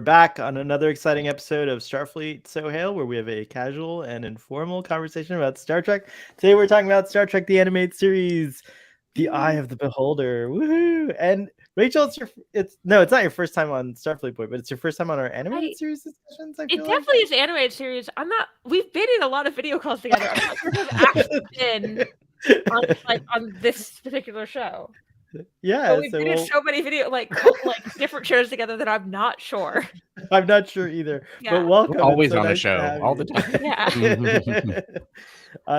back on another exciting episode of Starfleet So Hail, where we have a casual and informal conversation about Star Trek. Today we're talking about Star Trek, the animated series, The Eye of the Beholder. Woohoo! And Rachel, it's not your first time on Starfleet Boy, but it's your first time on our animated series discussions, I It feel like. definitely is animated series. We've been in a lot of video calls together. I'm not sure if I've actually been on this particular show. Yeah, But we've been in so many different shows together that I'm not sure. I'm not sure either. Yeah. But welcome. We're always it's so on nice the show, all the time. Yeah.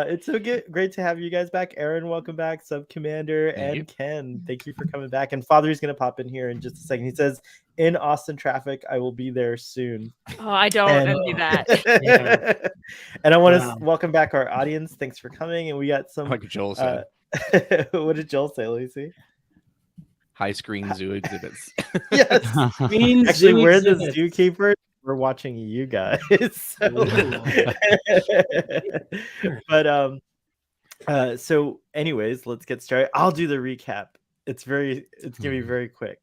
It's so great to have you guys back. Aaron, welcome back. Sub Commander and Ken, thank you for coming back. And Father's going to pop in here in just a second. He says, in Austin traffic, I will be there soon. Oh, I don't envy that. Yeah. And I want to welcome back our audience. Thanks for coming. And we got some. Like Joel said. What did Joel say, Lucy? High screen zoo exhibits. Yes. Actually, we're the zookeepers. We're watching you guys. So anyways, let's get started. I'll do the recap. It's gonna be very quick.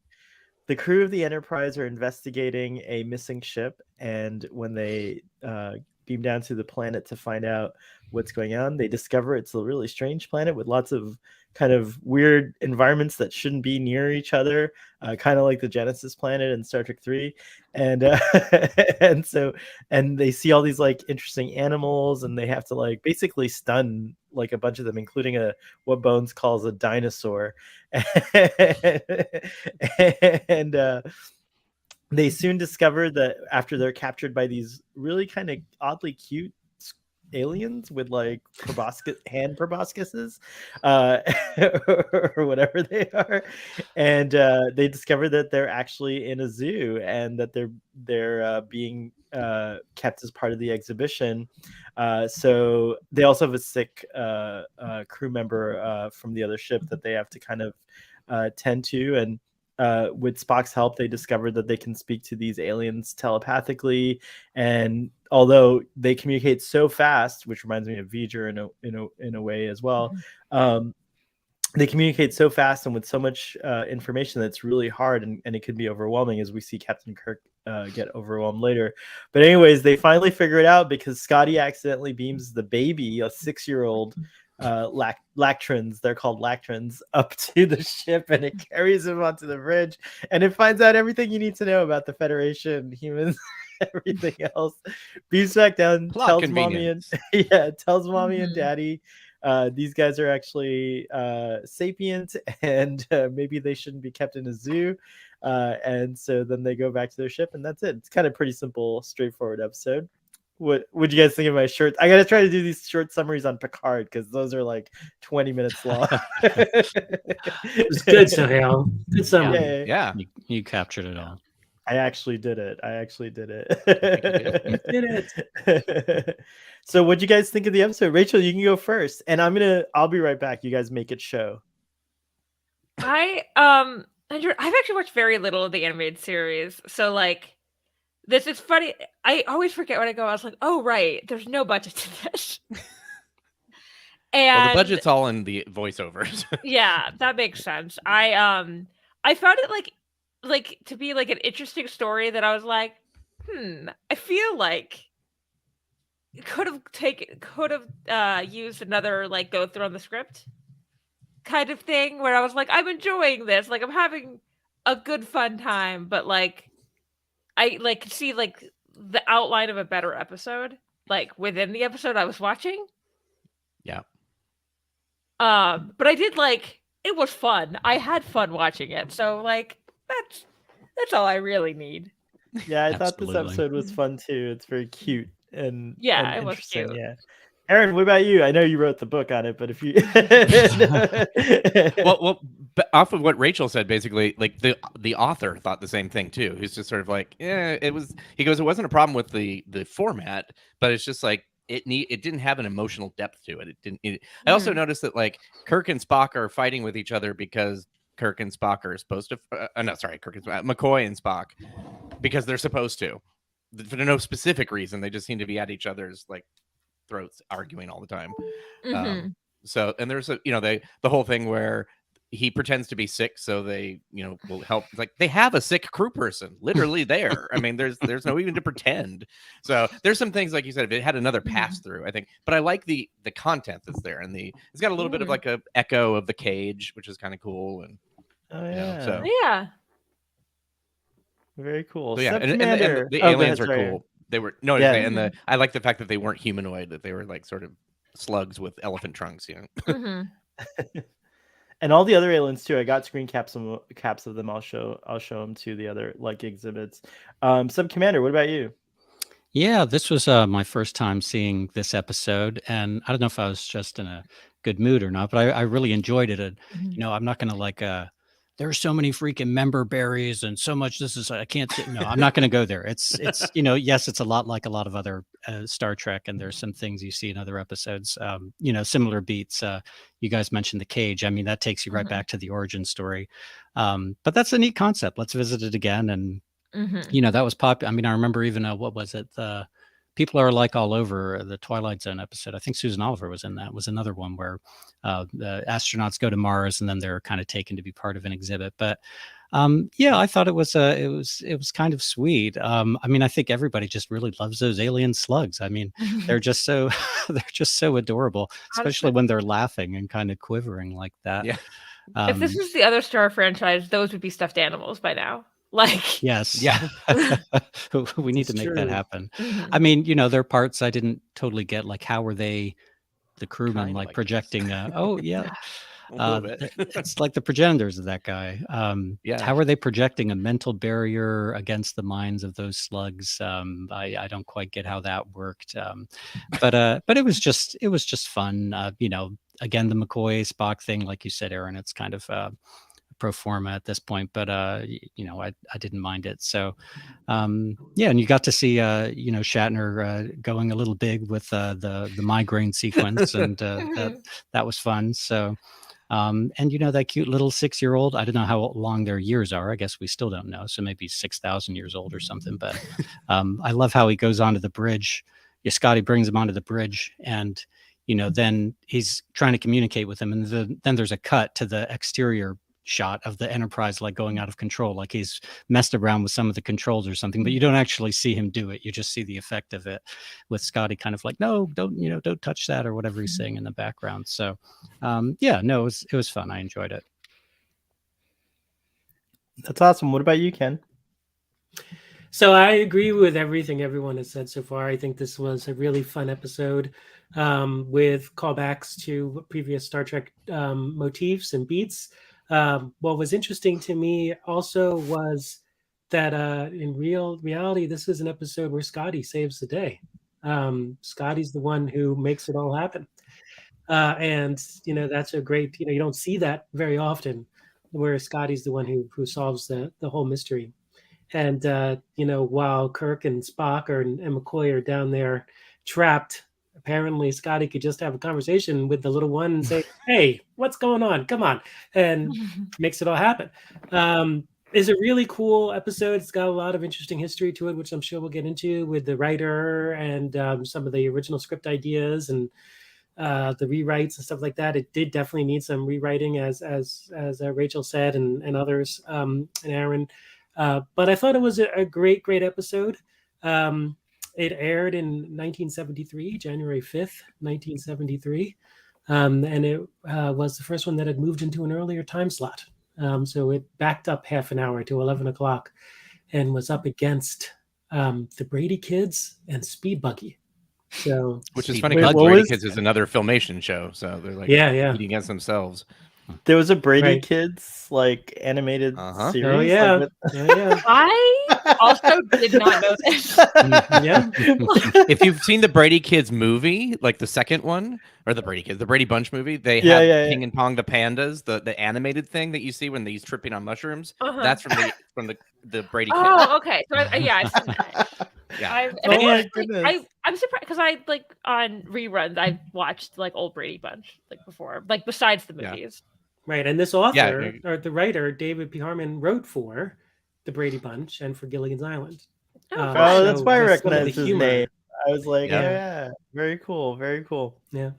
The crew of the Enterprise are investigating a missing ship, and when they beam down to the planet to find out what's going on, they discover it's a really strange planet with lots of kind of weird environments that shouldn't be near each other, kind of like the Genesis planet in Star Trek 3. And and they see all these like interesting animals, and they have to like basically stun like a bunch of them, including what Bones calls a dinosaur. And they soon discover that after they're captured by these really kind of oddly cute aliens with like hand proboscises, or whatever they are, and they discover that they're actually in a zoo and that they're being kept as part of the exhibition. So they also have a sick crew member from the other ship that they have to kind of tend to, and with Spock's help, they discovered that they can speak to these aliens telepathically, and although they communicate so fast, which reminds me of V'ger in a way as well, they communicate so fast and with so much information that's really hard, and it could be overwhelming, as we see Captain Kirk get overwhelmed later. But anyways, they finally figure it out because Scotty accidentally beams the baby, a 6-year-old Lactrans, they're called Lactrans, up to the ship, and it carries him onto the bridge, and it finds out everything you need to know about the Federation, humans, everything else. Beams back down, tells mommy and daddy these guys are actually sapient, and maybe they shouldn't be kept in a zoo, and so then they go back to their ship, and that's it. It's kind of pretty simple, straightforward episode. What would you guys think of my shorts? I gotta try to do these short summaries on Picard because those are like 20 minutes long. It's good, Sohail. Good summary. Yeah. You captured it all. I actually did it. You did it. So what'd you guys think of the episode? Rachel, you can go first, and I'll be right back. You guys make it show. I've actually watched very little of the animated series, so like this is funny. I always forget when I go. I was like, oh right, there's no budget to this. And the budget's all in the voiceovers. Yeah, that makes sense. I found it like to be like an interesting story that I was like, I feel like could have used another like go through on the script kind of thing, where I was like, I'm enjoying this, like I'm having a good fun time, but like I like see like the outline of a better episode like within the episode I was watching. Yeah. But I did like, it was fun. I had fun watching it. So like that's all I really need. Yeah, I thought this episode was fun too. It's very cute and it was cute. Yeah. Aaron, what about you? I know you wrote the book on it, but if you well, off of what Rachel said, basically, like the author thought the same thing too. He's just sort of like, it was. He goes, it wasn't a problem with the format, but it's just like it didn't have an emotional depth to it. It didn't. I also noticed that like Kirk and Spock are fighting with each other because Kirk and Spock are supposed to. McCoy and Spock, because they're supposed to, for no specific reason. They just seem to be at each other's like throats arguing all the time. So, and there's the whole thing where he pretends to be sick, so they, will help. It's like they have a sick crew person literally there. I mean, there's no even to pretend. So there's some things, like you said, if it had another pass through, I think. But I like the content that's there, and it's got a little bit of like a echo of The Cage, which is kind of cool. And so yeah, very cool. so yeah, Sub and Commander. the Go aliens ahead, are sorry. cool. They were and I like the fact that they weren't humanoid; that they were like sort of slugs with elephant trunks. And all the other aliens too. I got screen caps of them. I'll show them to the other like exhibits. Sub Commander, what about you? Yeah, this was my first time seeing this episode, and I don't know if I was just in a good mood or not, but I really enjoyed it. And I'm not going to like there's so many freaking member berries and so much. I can't sit. No, I'm not going to go there. It's yes, it's a lot like a lot of other Star Trek, and there's some things you see in other episodes. Similar beats. You guys mentioned The Cage. I mean, that takes you right back to the origin story. But that's a neat concept. Let's visit it again. And that was popular. I mean, I remember even what was it? The People Are Like All Over, the Twilight Zone episode. I think Susan Oliver was in that. Was another one where the astronauts go to Mars and then they're kind of taken to be part of an exhibit. But I thought it was kind of sweet. I mean, I think everybody just really loves those alien slugs. I mean, they're just so adorable, especially when they're laughing and kind of quivering like that. Yeah. If this was the other Star franchise, those would be stuffed animals by now. Like, yes, yeah, we need to make that happen. I mean, there are parts I didn't totally get, like how were they, the crewmen, Kinda like like projecting? Oh yeah, a little bit. it's like the progenitors of that guy. How are they projecting a mental barrier against the minds of those slugs? I don't quite get how that worked. But it was just fun. Again, the McCoy Spock thing, like you said, Aaron, it's kind of pro forma at this point, but I didn't mind it. So and you got to see Shatner going a little big with the migraine sequence, and that was fun. So and that cute little 6-year-old, I don't know how long their years are. I guess we still don't know. So maybe 6,000 years old or something. But I love how he goes onto the bridge. Scotty brings him onto the bridge, and then he's trying to communicate with him, and then there's a cut to the exterior shot of the Enterprise like going out of control, like he's messed around with some of the controls or something, but you don't actually see him do it. You just see the effect of it with Scotty kind of like, no, don't touch that, or whatever he's saying in the background. So it was fun. I enjoyed it. That's awesome. What about you, Ken? So I agree with everything everyone has said so far. I think this was a really fun episode with callbacks to previous Star Trek motifs and beats. What was interesting to me also was that in reality, this is an episode where Scotty saves the day. Scotty's the one who makes it all happen. And, that's a great, you don't see that very often, where Scotty's the one who solves the whole mystery. And, while Kirk and Spock and McCoy are down there trapped, apparently Scotty could just have a conversation with the little one and say, hey, what's going on? Come on. And makes it all happen. It's a really cool episode. It's got a lot of interesting history to it, which I'm sure we'll get into with the writer and some of the original script ideas and the rewrites and stuff like that. It did definitely need some rewriting, as Rachel said, and others, and Aaron. But I thought it was a great episode. It aired in 1973, January 5th, 1973. And it was the first one that had moved into an earlier time slot. So it backed up half an hour to 11 o'clock and was up against the Brady Kids and Speed Buggy. So, which is funny because Brady Kids is another Filmation show. So they're like competing against themselves. There was a Brady Kids like animated series. Oh yeah. Like I also did not know this. If you've seen the Brady Kids movie, like the second one, or the Brady Bunch movie, they have Ping and Pong the pandas, the animated thing that you see when he's tripping on mushrooms. That's from the Brady Kids. Oh, okay. So I've seen that. Yeah. I'm surprised because I like on reruns I've watched like old Brady Bunch like before, like besides the movies. Right, and this author or the writer David P. Harmon wrote for the Brady Bunch and for Gilligan's Island. That's why I recognized his name. I was like, very cool, very cool. Yeah.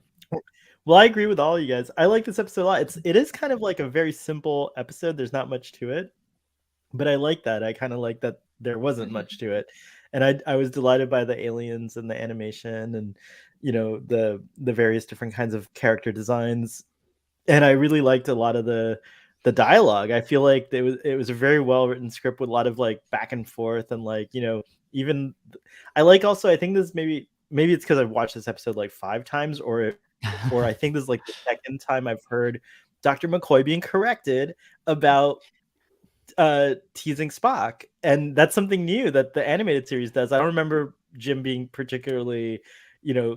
Well, I agree with all you guys. I like this episode a lot. It is kind of like a very simple episode. There's not much to it, but I like that. I kind of like that there wasn't much to it, and I was delighted by the aliens and the animation and the various different kinds of character designs, and I really liked a lot of the dialogue. I feel like it was a very well written script with a lot of like back and forth and like even I like also I think this maybe it's because I've watched this episode like 5 times or I think this is like the second time I've heard Dr. McCoy being corrected about teasing Spock, and that's something new that the animated series does. I don't remember Jim being particularly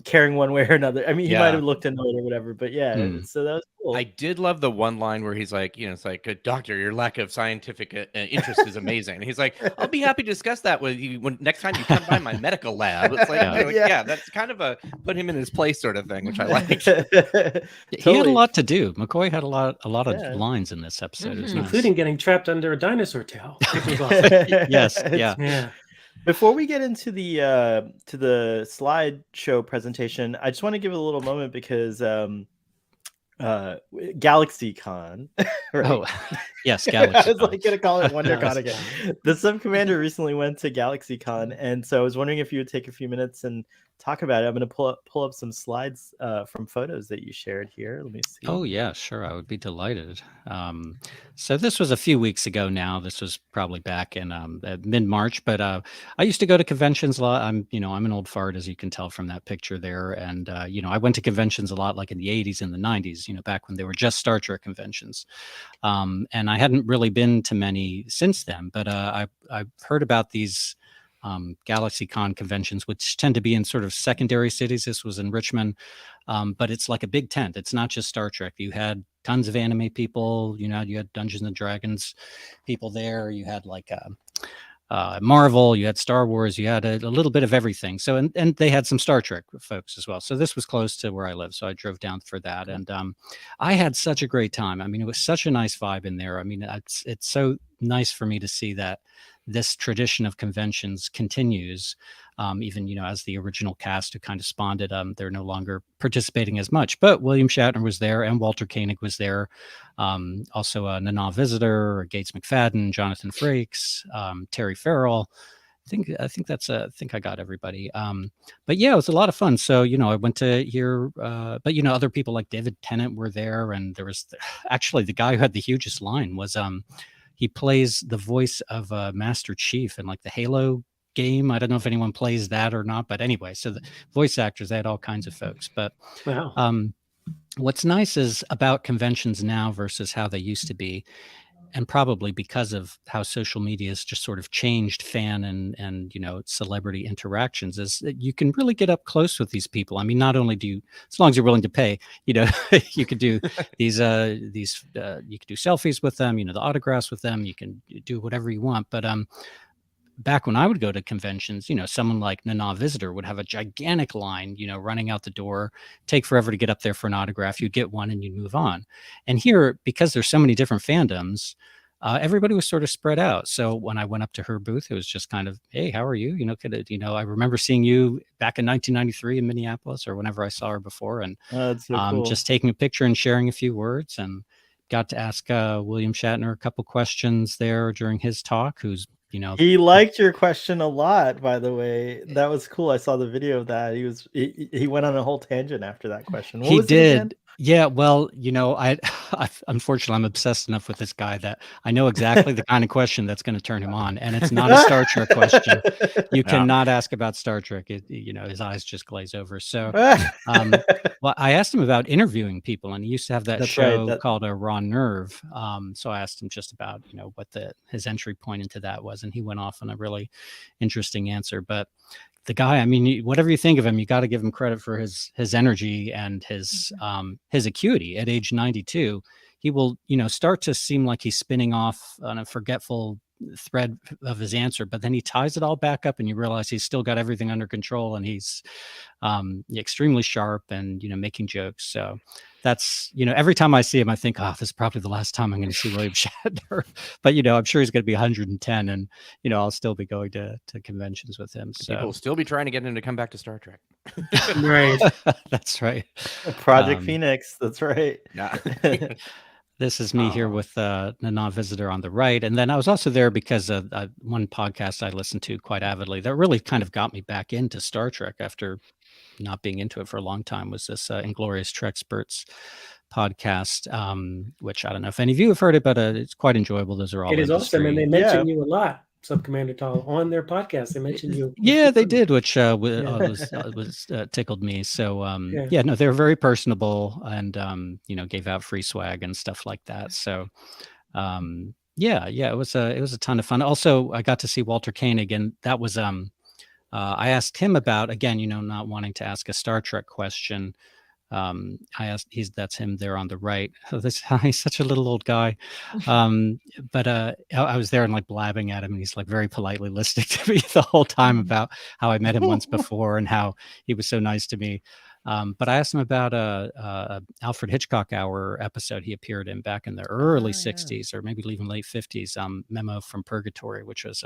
caring one way or another. I mean, he might Yeah. have looked into it or whatever, but yeah, so that was cool. I did love the one line where he's like, it's like, doctor, your lack of scientific interest is amazing. And he's like, I'll be happy to discuss that with you when next time you come by my medical lab. It's like, Yeah. That's kind of a put him in his place sort of thing, which I liked. He had a lot to do. McCoy had a lot Yeah. of lines in this episode. It was nice. Including getting trapped under a dinosaur tail, which was awesome. Yes, yeah. Yeah. Before we get into the slideshow presentation, I just want to give it a little moment because GalaxyCon, right? Oh, yes, I was GalaxyCon. like gonna call it WonderCon again. The sub commander recently went to GalaxyCon, and so I was wondering if you would take a few minutes and talk about it. I'm going to pull up some slides from photos that you shared here. Let me see. Oh yeah, sure. I would be delighted. So this was a few weeks ago now. This was probably back in mid-March, but I used to go to conventions a lot. I'm an old fart, as you can tell from that picture there. And I went to conventions a lot, like in the 80s and the 90s, back when they were just Star Trek conventions. And I hadn't really been to many since then, but I've heard about these GalaxyCon conventions, which tend to be in sort of secondary cities. This was in Richmond, but it's like a big tent. It's not just Star Trek. You had tons of anime people. You had Dungeons and Dragons people there. You had like Marvel. You had Star Wars. You had a little bit of everything. So and they had some Star Trek folks as well. So this was close to where I live. So I drove down for that, and I had such a great time. I mean, it was such a nice vibe in there. I mean, it's so nice for me to see that this tradition of conventions continues, even as the original cast who kind of spawned it, they're no longer participating as much. But William Shatner was there, and Walter Koenig was there. Also, Nana Visitor, Gates McFadden, Jonathan Frakes, Terry Farrell. I think I got everybody. But yeah, it was a lot of fun. So I went to hear, but other people like David Tennant were there, and there was actually the guy who had the hugest line was he plays the voice of Master Chief in like the Halo game. I don't know if anyone plays that or not, but anyway, so the voice actors, they had all kinds of folks. But wow. What's nice is about conventions now versus how they used to be, and probably because of how social media has just sort of changed fan and celebrity interactions, is that you can really get up close with these people. I mean, not only do you, as long as you're willing to pay, you could do these you could do selfies with them, the autographs with them, you can do whatever you want. But back when I would go to conventions, someone like Nana Visitor would have a gigantic line, running out the door, take forever to get up there for an autograph. You'd get one and you'd move on. And here, because there's so many different fandoms, everybody was sort of spread out. So when I went up to her booth, it was just kind of, hey, how are you? I remember seeing you back in 1993 in Minneapolis, or whenever I saw her before, and that's so cool. Just taking a picture and sharing a few words, and got to ask William Shatner a couple questions there during his talk, who's he liked your question a lot, by the way. That was cool. I saw the video of that. He went on a whole tangent after that question. What he was did. It again? Yeah, well, I unfortunately, I'm obsessed enough with this guy that I know exactly the kind of question that's going to turn him on, and it's not a Star Trek question. You cannot ask about Star Trek. His eyes just glaze over. So, well, I asked him about interviewing people, and he used to have that show called a Raw Nerve. So I asked him just about what his entry point into that was, and he went off on a really interesting answer. But the guy, I mean, whatever you think of him, you got to give him credit for his energy and his acuity. At age 92, he will, start to seem like he's spinning off on a forgetful thread of his answer, but then he ties it all back up and you realize he's still got everything under control and he's extremely sharp and, making jokes. So that's, every time I see him, I think, this is probably the last time I'm going to see William Shatner. But, I'm sure he's going to be 110 and, I'll still be going to conventions with him. So people will still be trying to get him to come back to Star Trek. Right. That's right. Project Phoenix. That's right. Yeah. This is me here with the non-visitor on the right. And then I was also there because of one podcast I listened to quite avidly that really kind of got me back into Star Trek after not being into it for a long time, was this Inglorious Trexperts podcast, which I don't know if any of you have heard it, but it's quite enjoyable. Those are all It is awesome. And they mention you a lot, Sub-Commander Tall, on their podcast. They mentioned you. Yeah, they did, which was tickled me. So no, they were very personable and gave out free swag and stuff like that. So it was a ton of fun. Also, I got to see Walter Koenig, and that was I asked him about, again, not wanting to ask a Star Trek question. I asked, that's him there on the right. He's such a little old guy. But I was there and like blabbing at him, and he's like very politely listening to me the whole time about how I met him once before and how he was so nice to me. But I asked him about a Alfred Hitchcock Hour episode he appeared in back in the early 60s or maybe even late 50s, Memo from Purgatory, which was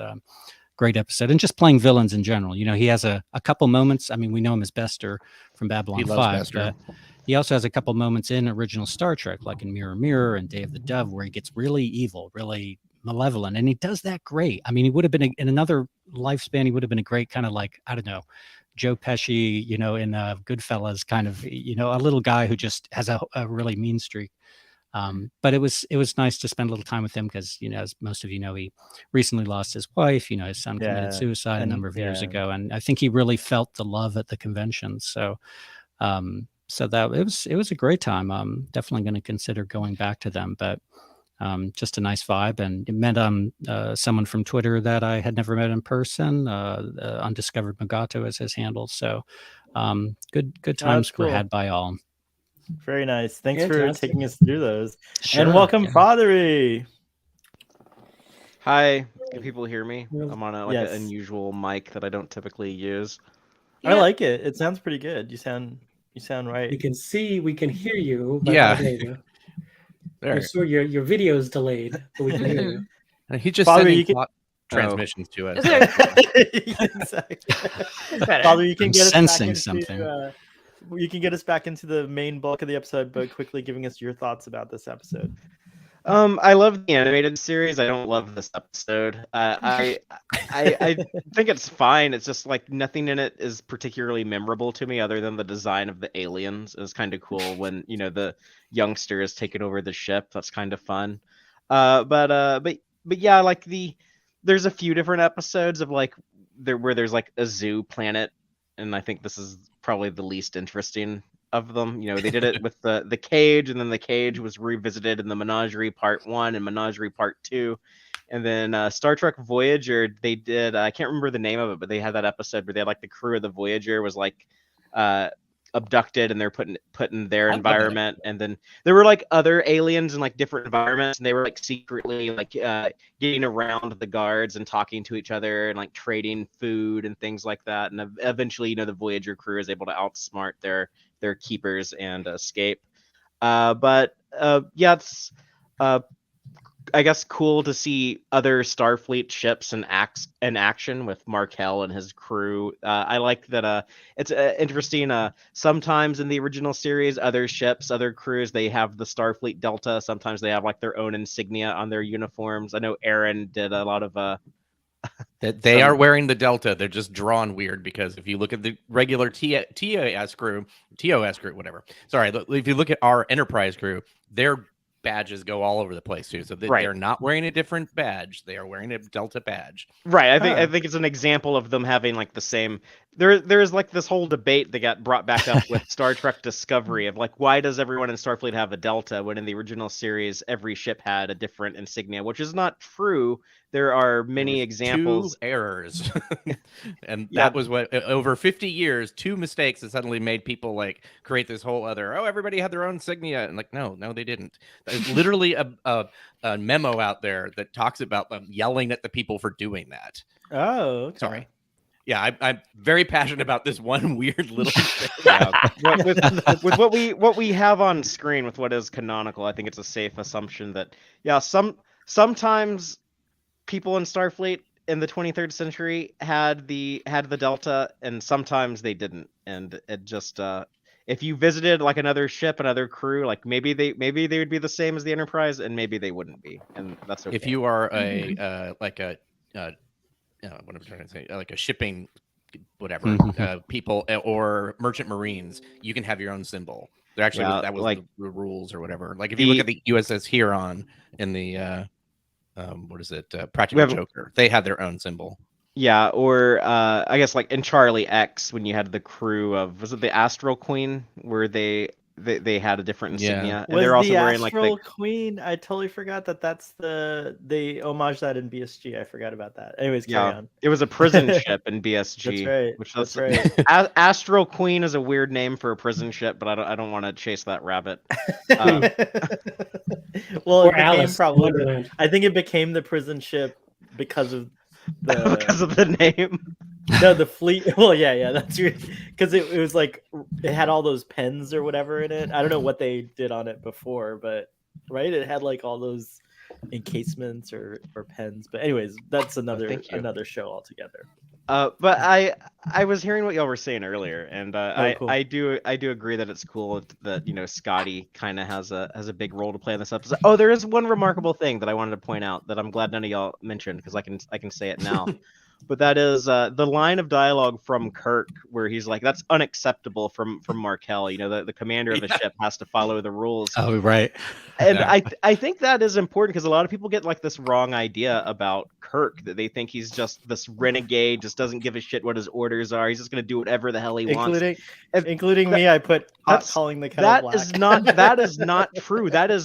great episode, and just playing villains in general. He has a couple moments. I mean, we know him as Bester from Babylon 5, but he also has a couple moments in original Star Trek, like in Mirror Mirror and Day of the Dove, where he gets really evil, really malevolent, and he does that great. I mean, he would have been in another lifespan, he would have been a great kind of like, I don't know, Joe Pesci, in Goodfellas, kind of, a little guy who just has a really mean streak. But it was nice to spend a little time with him because, as most of you know, he recently lost his wife. His son committed suicide a number of years ago, and I think he really felt the love at the convention. So, that it was a great time. I'm definitely going to consider going back to them, but just a nice vibe. And met someone from Twitter that I had never met in person. Undiscovered Magato is his handle. So, good times were had by all. Very nice. Thanks for taking us through those. Sure, and welcome, Fathery. Hi. Can people hear me? I'm on an unusual mic that I don't typically use. I like it. It sounds pretty good. You sound right. We can hear you. There. So your video is delayed, but we can hear you. And he just Fathery, sending transmissions to us. Exactly. Fathery, you can get us sensing something. You can get us back into the main bulk of the episode, but quickly giving us your thoughts about this episode. I love the animated series. I don't love this episode. I think it's fine. It's just like nothing in it is particularly memorable to me, other than the design of the aliens. It was kind of cool when the youngster is taking over the ship. That's kind of fun. But yeah, like there's a few different episodes of like where there's like a zoo planet, and I think this is probably the least interesting of them. They did it with the cage, and then the cage was revisited in the Menagerie Part 1 and Menagerie Part 2. And then Star Trek Voyager, they did, I can't remember the name of it, but they had that episode where they had like the crew of the Voyager was like abducted, and they're put in their environment. And then there were like other aliens in like different environments, and they were like secretly like getting around the guards and talking to each other and like trading food and things like that. And eventually, the Voyager crew is able to outsmart their keepers and escape. It's I guess cool to see other Starfleet ships in action with Markel and his crew. I like that it's interesting. Sometimes in the original series, other ships, other crews, they have the Starfleet Delta. Sometimes they have like their own insignia on their uniforms. I know Aaron did a lot of they are wearing the Delta. They're just drawn weird because if you look at the regular TOS crew, whatever. Sorry, if you look at our Enterprise crew, their badges go all over the place too. So they're not wearing a different badge. They are wearing a Delta badge. Right. I think it's an example of them having like the same. There's like this whole debate that got brought back up with Star Trek Discovery of like, why does everyone in Starfleet have a Delta when in the original series every ship had a different insignia, which is not true. there are many examples. 2 errors. And Yeah. that was what over 50 years, 2 mistakes that suddenly made people like create this whole other, oh, everybody had their own insignia, and like, no, they didn't. There's literally a memo out there that talks about them yelling at the people for doing that. Oh, okay. Sorry. Yeah, I'm very passionate about this one weird little thing. Yeah, with what we have on screen, with what is canonical, I think it's a safe assumption that sometimes people in Starfleet in the 23rd century had the Delta, and sometimes they didn't. And it just if you visited like another ship, another crew, like maybe they would be the same as the Enterprise, and maybe they wouldn't be, and that's okay. If you are a what am I trying to say? Like a shipping, whatever, people or merchant marines, you can have your own symbol. They're actually that was like the rules or whatever. Like if you look at the USS Huron in the what is it? Practical Joker, they had their own symbol. Yeah, or I guess like in Charlie X, when you had the crew of, was it the Astral Queen, where they had a different insignia, and they're also wearing like the Astral Queen. I totally forgot that's they homage that in BSG. I forgot about that. Anyways, carry on. It was a prison ship in BSG. That's right. That's right. Astral Queen is a weird name for a prison ship, but I don't want to chase that rabbit. Well, or Alice probably. I think it became the prison ship because of the name. No, the fleet. Well, yeah, that's weird. Because it was like it had all those pens or whatever in it. I don't know what they did on it before, but right, it had like all those encasements or pens. But anyways, that's another show altogether. But I was hearing what y'all were saying earlier, and cool. I do agree that it's cool that Scotty kind of has a big role to play in this episode. Oh, there is one remarkable thing that I wanted to point out that I'm glad none of y'all mentioned, because I can say it now. But that is the line of dialogue from Kirk where he's like, "That's unacceptable," from Markel. You know, the commander of a ship has to follow the rules. Oh, right. And I think that is important, because a lot of people get like this wrong idea about Kirk, that they think he's just this renegade, just doesn't give a shit what his orders are. He's just going to do whatever the hell he wants. Including me, I put calling the kettle black. That is not true. That is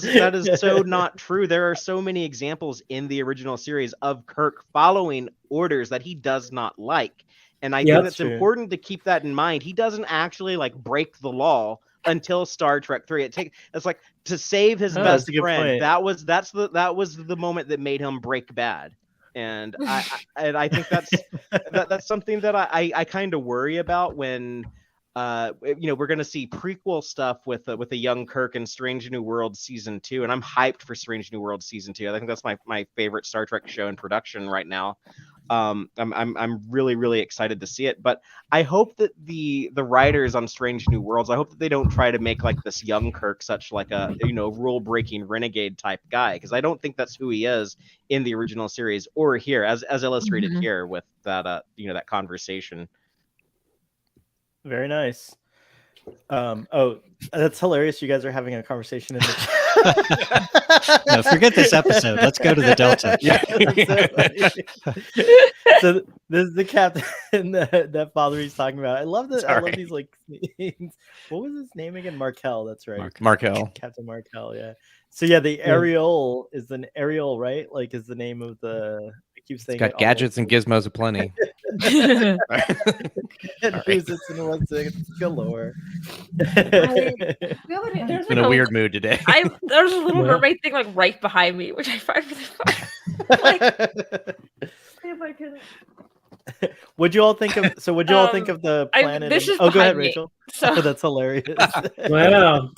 so not true. There are so many examples in the original series of Kirk following orders that he does not like, and I think it's important to keep that in mind. He doesn't actually like break the law until Star Trek 3. It's like to save his best friend. That was the moment that made him break bad, and I think that's something that I kind of worry about when we're going to see prequel stuff with a young Kirk in Strange New Worlds season 2, and I'm hyped for Strange New Worlds season 2. I think that's my favorite Star Trek show in production right now. I'm really, really excited to see it, but I hope that the writers on Strange New Worlds, I hope that they don't try to make like this young Kirk such like a rule breaking renegade type guy, because I don't think that's who he is in the original series or here as illustrated here with that that conversation. Very nice. Oh, that's hilarious. You guys are having a conversation in the chat. No, forget this episode. Let's go to the Delta. So this is the captain that Father is talking about. I love that. I love these like scenes. What was his name again? Markel. That's right. Markel. Captain Markel. Yeah. So yeah, the Ariel is an Ariel, right? Like is the name of the. I keep saying it's got gadgets and gizmos aplenty. And who's this and what's it galore. It's been a weird mood today. There's a little mermaid thing like right behind me, which I find really fun. If I could. What'd you all think of? So, what'd you all think of the planet? This is go ahead, me, Rachel. So. Oh, that's hilarious. Wow.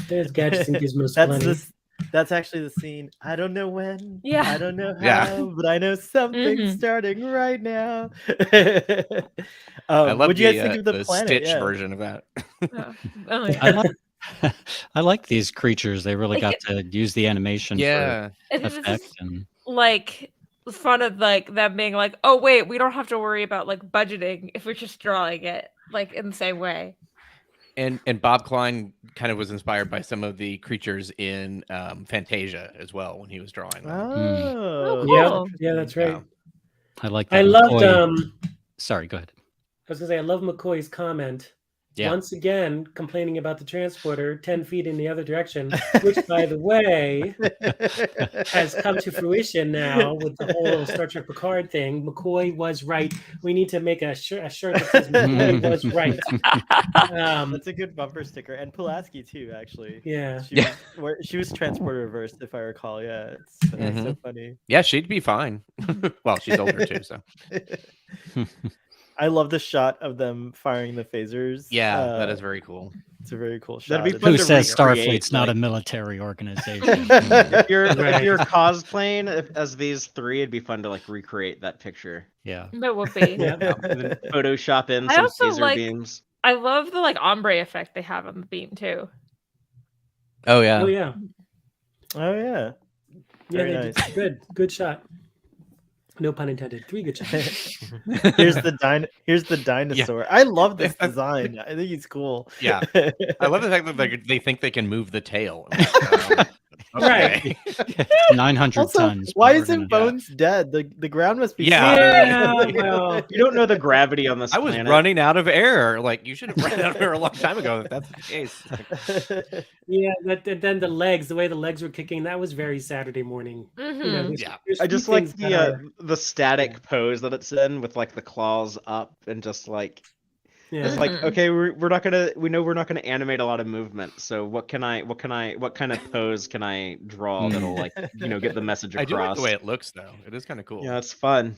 There's gadgets and gizmos. That's actually the scene. I don't know when. Yeah. I don't know how, but I know something's starting right now. I love what do you guys think of the planet? Stitch version of that. I like these creatures. They really got to use the animation for effect and like fun of like them being like, oh wait, we don't have to worry about like budgeting if we're just drawing it like in the same way. And Bob Klein kind of was inspired by some of the creatures in Fantasia as well when he was drawing them. Oh, cool. Yeah, that's right. I like that. I loved Sorry, go ahead. I was gonna say I love McCoy's comment once again complaining about the transporter 10 feet in the other direction, which, by the way, has come to fruition now with the whole Star Trek Picard thing. McCoy was right. We need to make a shirt that says McCoy was right. That's a good bumper sticker, and Pulaski too. Actually, Yeah. she was transporter reversed, if I recall. Yeah, it's so funny. Yeah, she'd be fine. Well, she's older too, so. I love the shot of them firing the phasers. Yeah, that is very cool. It's a very cool shot. That'd be fun Who to says recreate, Starfleet's not a like- military organization? if you're Right. cosplaying as these three, it'd be fun to like recreate that picture. Yeah. That would be. Yeah. And then Photoshop in I some also phaser like- beams. I love the like ombre effect they have on the beam too. Oh yeah. Oh yeah. Oh yeah. Yeah, Very they did. Good shot. No pun intended. 3 good shots. Here's the dinosaur. I love this design. I think he's cool. Yeah. I love the fact that they think they can move the tail. Right. 900 Also, tons. why We're isn't gonna- Bones dead? The ground must be. Yeah. so- Yeah, well, You don't know the gravity on this I was planet. running out of air. Like you should have run out of air a long time ago. If that's the case. yeah. Then the legs, the way the legs were kicking, that was very Saturday morning. You know, Mhm. there's- Yeah. there's I few just like things that are- the static pose that it's in with like the claws up and just like yeah. it's like Mhm. okay we know we're not gonna animate a lot of movement, so what kind of pose can I draw that'll like get the message I across. do like the way it looks though. It is kind of cool. Yeah, it's fun.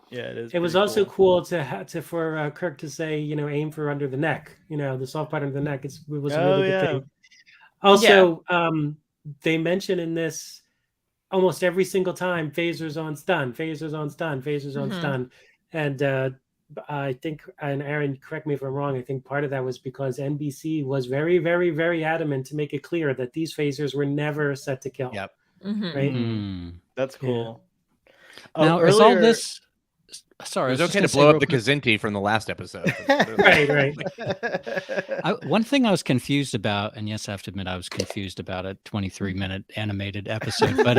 Yeah, it is. It was pretty also cool for Kirk to say, aim for under the neck. The soft part under the neck. It was a really good thing. Also, they mention in this almost every single time phasers on stun, phasers on stun, phasers on Mhm. stun, and I think, and Aaron, correct me if I'm wrong, I think part of that was because NBC was very, very, very adamant to make it clear that these phasers were never set to kill. Yep. Mhm. Right. Hmm. That's cool. Now, is all this? Sorry, It was I was okay to just gonna blow say up the real quick- Kazinti from the last episode. Right. One thing I was confused about, and yes, I have to admit, I was confused about a 23-minute animated episode. But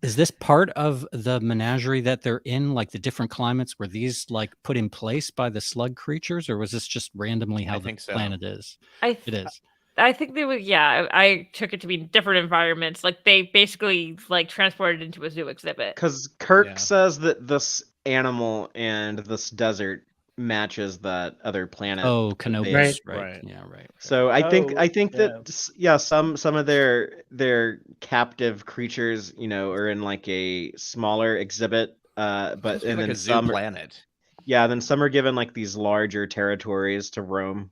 is this part of the menagerie that they're in, like the different climates? Were these like put in place by the slug creatures, or was this just randomly how I the think so. planet is? It is. I think they would. Yeah, I took it to be different environments. Like they basically like transported into a zoo exhibit. Because Kirk Yeah. says that this animal and this desert matches that other planet. Oh, Canopus, Right. right? Yeah, right. So I think yeah. that some of their captive creatures, are in like a smaller exhibit, but Like and then a zoo some planet. then some are given like these larger territories to roam.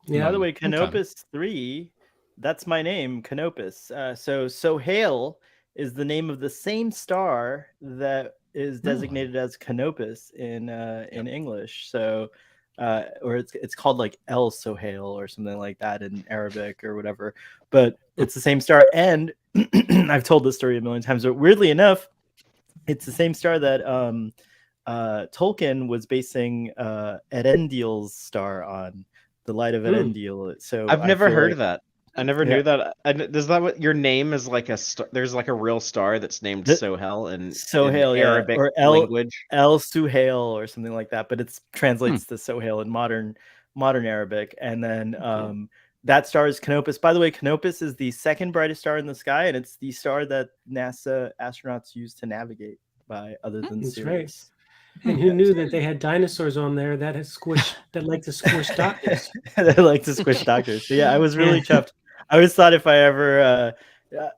By the way, Okay. Canopus 3, that's my name, Canopus. So Sohail is the name of the same star that is designated as Canopus in English. So, or it's called like El Sohail or something like that in Arabic or whatever. But it's the same star, and I've told this story a million times. But weirdly enough, it's the same star that Tolkien was basing Erendiel's star on. The light of Erendiel. So I've I never feel heard like- of that. I never knew that. Does that what your name is like a star? There's like a real star that's named Sohail in Sohail, yeah, Arabic or El language. Suhail or something like that, but it translates to Sohail in modern Arabic. And then that star is Canopus. By the way, Canopus is the second brightest star in the sky, and it's the star that NASA astronauts use to navigate by, other than That's Sirius. right. And who knew that they had dinosaurs on there that like to squish doctors? They like to squish doctors. So yeah, I was really chuffed. I always thought if I ever,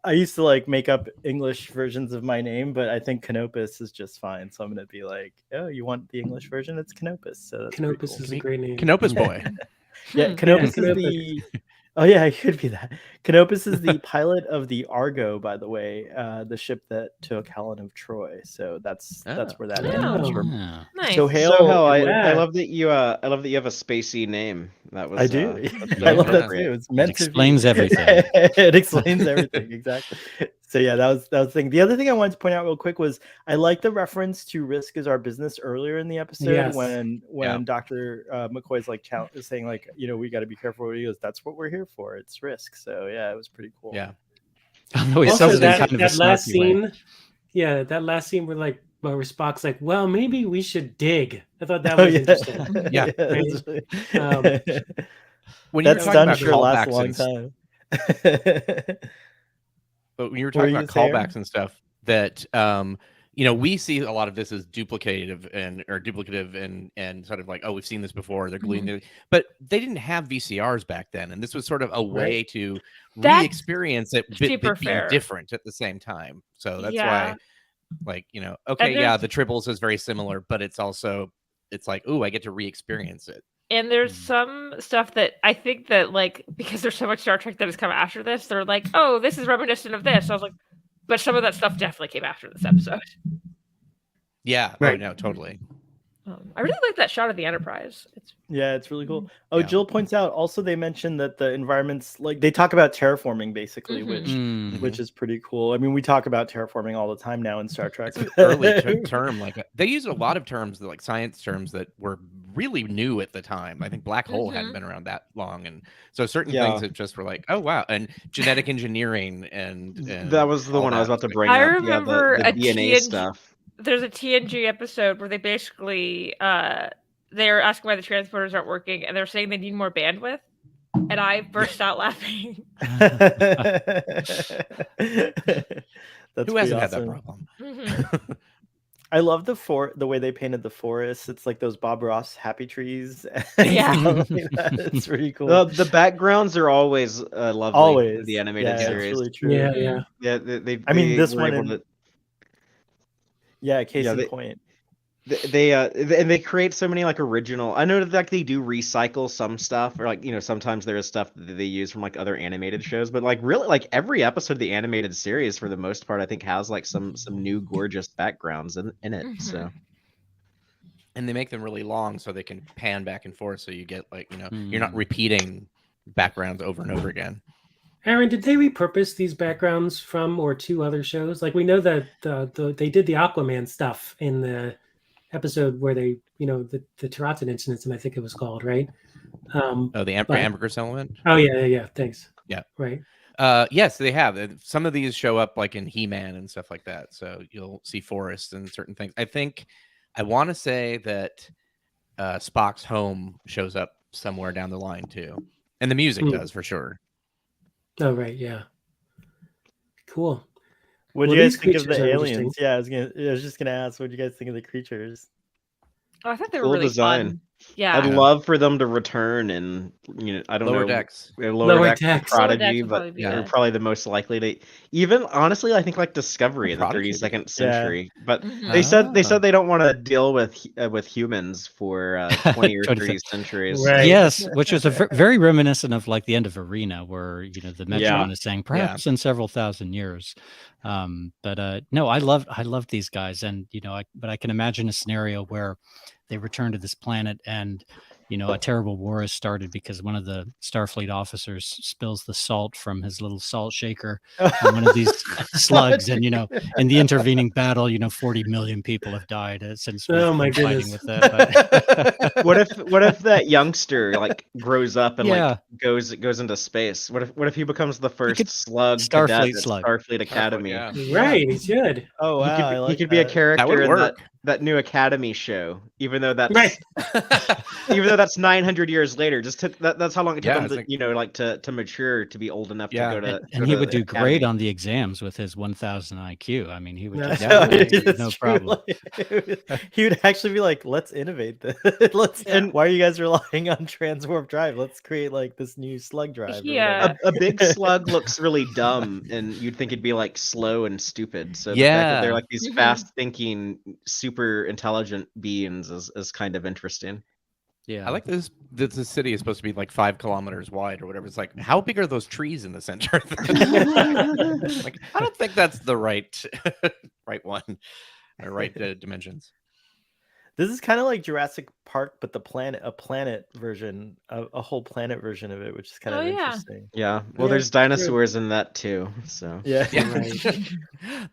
I used to like make up English versions of my name, but I think Canopus is just fine. So I'm gonna be like, oh, you want the English version? It's Canopus. So that's pretty Canopus cool. is a great name. Canopus boy. Yeah, Canopus is Canopus. the. Oh yeah, it could be that. Canopus is the pilot of the Argo, by the way, the ship that took Helen of Troy. So that's where that Oh. comes from. Yeah. Nice. Sohail. Sohail, I Yeah. love that you have a spacey name. That was I do. that's I love that appropriate. too. It's meant to explains be. everything. It explains everything exactly. So yeah, that was the thing. The other thing I wanted to point out real quick was I like the reference to risk is our business earlier in the episode Yes. when Yeah. Dr. McCoy's like saying like, we got to be careful. He goes, that's what we're here for. It's risk. So yeah, it was pretty cool. Yeah. Although he Also, says it in that kind of a last snarky way. scene, that last scene where like where Spock's like, well, maybe we should dig. I thought that Oh, was yeah. interesting. Yeah. that's really- When you were that talking stun about sure lasts a callbacks long and time. but when you were What talking were about you saying, callbacks and stuff, that we see a lot of this as duplicative and sort of like, oh, we've seen this before. They're gluing but they didn't have VCRs back then, and this was sort of a way to That's re-experience it, super but being fair. different at the same time. So that's Yeah. why, like, okay, And yeah, there's the Tribbles is very similar, but it's also like, ooh, I get to re-experience it. and there's some stuff that I think that, like, because there's so much Star Trek that has come after this, they're like, oh, this is reminiscent of this. I was like, but some of that stuff definitely came after this episode. Yeah. Right. Oh no, totally. I really like that shot of the Enterprise. Yeah, it's really cool. Oh, Yeah. Jill points out also they mentioned that the environments, like they talk about terraforming basically, which is pretty cool. I mean, we talk about terraforming all the time now in Star Trek. It's an early term. Like they use a lot of terms, like science terms, that were really new at the time. I think black hole hadn't been around that long, and so certain things that just were like, oh wow, and genetic engineering and that was the all one I was that. about to bring I up. remember the a DNA TNG stuff. There's a TNG episode where they basically they're asking why the transporters aren't working, and they're saying they need more bandwidth, and I burst out laughing. That's Who hasn't had that problem? I love the way they painted the forest. It's like those Bob Ross happy trees. Yeah. It's pretty cool. The backgrounds are always lovely. Always in the animated yeah, series. it's really true. Yeah. Yeah, I mean, this were one able to. Yeah, case Yeah, in they- point. And they create so many like original. I know that like they do recycle some stuff, or like sometimes there is stuff that they use from like other animated shows, but like really like every episode of the animated series for the most part I think has like some new gorgeous backgrounds in it. So And they make them really long so they can pan back and forth, so you get like you're not repeating backgrounds over and over again. Aaron, did they repurpose these backgrounds from or to other shows? Like we know that they did the Aquaman stuff in the episode where they, the Taratin incidents, and I think it was called, right? The ambergris element. Oh yeah. Thanks. Yeah. Right. Yes, they have. Some of these show up like in He-Man and stuff like that. So you'll see forests and certain things. I want to say that Spock's home shows up somewhere down the line too, and the music does for sure. Oh right, yeah. Cool. What do you guys think of the aliens? Yeah, I was just gonna ask, what do you guys think of the creatures? Oh, I thought they were Cool really design. fun. Yeah. I'd love for them to return, and I don't know, Lower decks, Lower decks. Prodigy, Lower decks but yeah. they're probably the most likely to. Even honestly, I think like Discovery in the Prodigy. 32nd century. But Mhm. they said they don't want to deal with humans for 20 or 30 centuries. Right. Yes, which was very reminiscent of like the end of Arena, where the Metron is saying perhaps in several thousand years. But no, I love these guys, and but I can imagine a scenario where they return to this planet and a terrible war has started because one of the Starfleet officers spills the salt from his little salt shaker on one of these slugs, and in the intervening battle 40 million people have died since we've been fighting with that. But... what if that youngster like grows up and like goes into space? What if he becomes the first slug Starfleet cadet at slug. Starfleet Academy? Right, he should. Oh wow, he could be a character That would in work. that new Academy show, even though that's Right. even though that's 900 years later. Just that's how long it took Yeah, him to, it's like- to mature to be old enough to go to. And go he to would the do Academy. great on the exams with his 1,000 IQ. I mean, he would just That's no true, problem. like, he would actually be like, let's innovate this. And why are you guys relying on transwarp drive? Let's create like this new slug drive. Yeah. A big slug looks really dumb, and you'd think it'd be like slow and stupid. So the fact that they're like these fast thinking, super intelligent beings is kind of interesting. Yeah, I like this. This city is supposed to be like 5 kilometers wide or whatever. It's like, how big are those trees in the center? Like, I don't think that's the right one, or right dimensions. This is kind of like Jurassic Park, but a planet version, a whole planet version of it, which is kind of interesting. Yeah. Well, there's dinosaurs in that too. So Yeah. Right.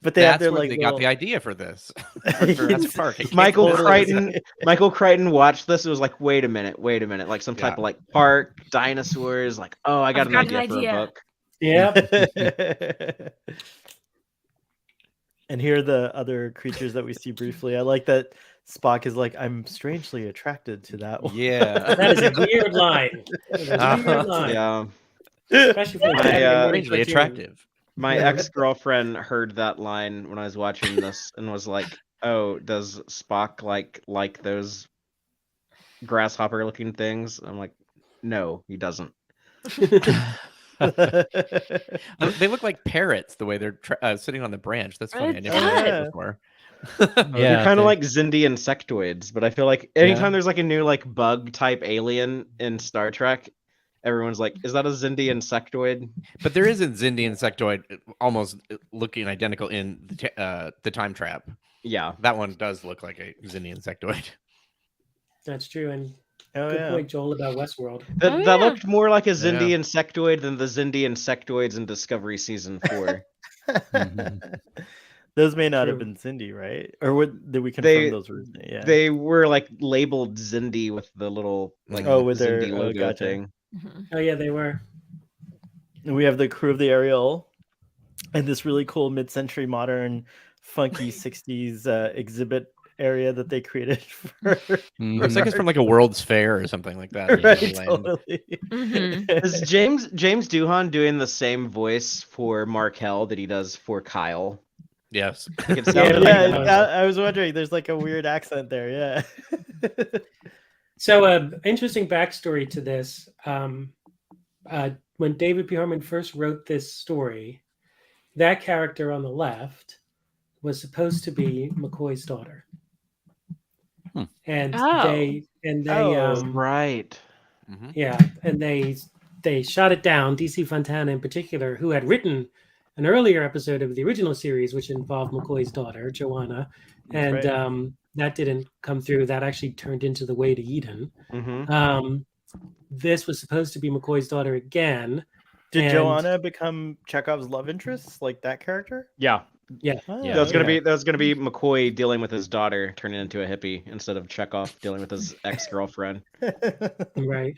But they have their like they little... got the idea for this. For Jurassic Park. Michael Crichton watched this. It was like, wait a minute, like some type of like park dinosaurs. Like, oh, I got an idea for a book. Yeah. And here are the other creatures that we see briefly. I like that Spock is like, I'm strangely attracted to that one. Yeah. That is a weird line. That is a weird line. Yeah. Especially for Saturday morning Strangely cartoon. attractive. My ex-girlfriend heard that line when I was watching this and was like, "Oh, does Spock like those grasshopper-looking things?" I'm like, "No, he doesn't." They look like parrots the way they're sitting on the branch. That's funny. I It never noticed does. that before. They're kind of like Xindi insectoids, but I feel like anytime Yeah. there's like a new like bug type alien in Star Trek, everyone's like, "Is that a Xindi insectoid?" But there is a Xindi insectoid almost looking identical in the Time Trap. Yeah, that one does look like a Xindi insectoid. That's true. And Oh, good yeah. point, Joel, about Westworld. that looked more like a Xindi insectoid than the Xindi insectoids in Discovery Season 4. Those may not have True. been Cindy, right? Or did we confirm those were? Yeah. They were like labeled Xindi with the little like with their Xindi logo gotcha. thing. Oh yeah, they were. And we have the crew of the Ariel, and this really cool mid-century modern, funky '60s exhibit area that they created for. Looks like it's from like a World's Fair or something like that. Right, totally. Is James Doohan doing the same voice for Markel that he does for Kyle? Yes. Like it sounded like I was wondering. There's like a weird accent there. Yeah. So, interesting backstory to this. When David P. Harmon first wrote this story, that character on the left was supposed to be McCoy's daughter, and right. Yeah, and they shot it down. DC Fontana, in particular, who had written an earlier episode of the original series, which involved McCoy's daughter, Joanna, and that didn't come through. That actually turned into The Way to Eden. This was supposed to be McCoy's daughter again. Did Joanna become Chekhov's love interest, like that character? Yeah. Oh, That was gonna be McCoy dealing with his daughter, turning into a hippie, instead of Chekhov dealing with his ex-girlfriend. Right.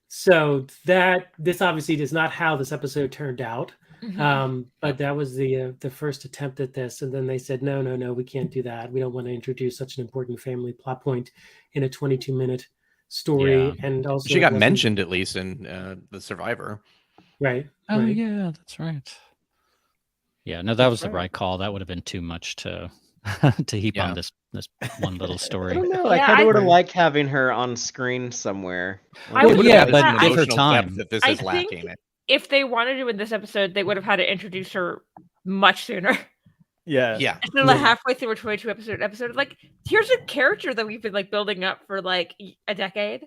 So this obviously is not how this episode turned out. But that was the first attempt at this, and then they said no, we can't do that. We don't want to introduce such an important family plot point in a 22-minute story. And also she got mentioned at least in The Survivor. Right. Oh yeah, that's right. Yeah, no, that was the right call. That would have been too much to heap on this one little story. I don't know. I kind of would have liked having her on screen somewhere. But give her time. That this is lacking. If they wanted to in this episode, they would have had to introduce her much sooner. Yeah. Instead of like halfway through a 22 episode, like here's a character that we've been like building up for like a decade.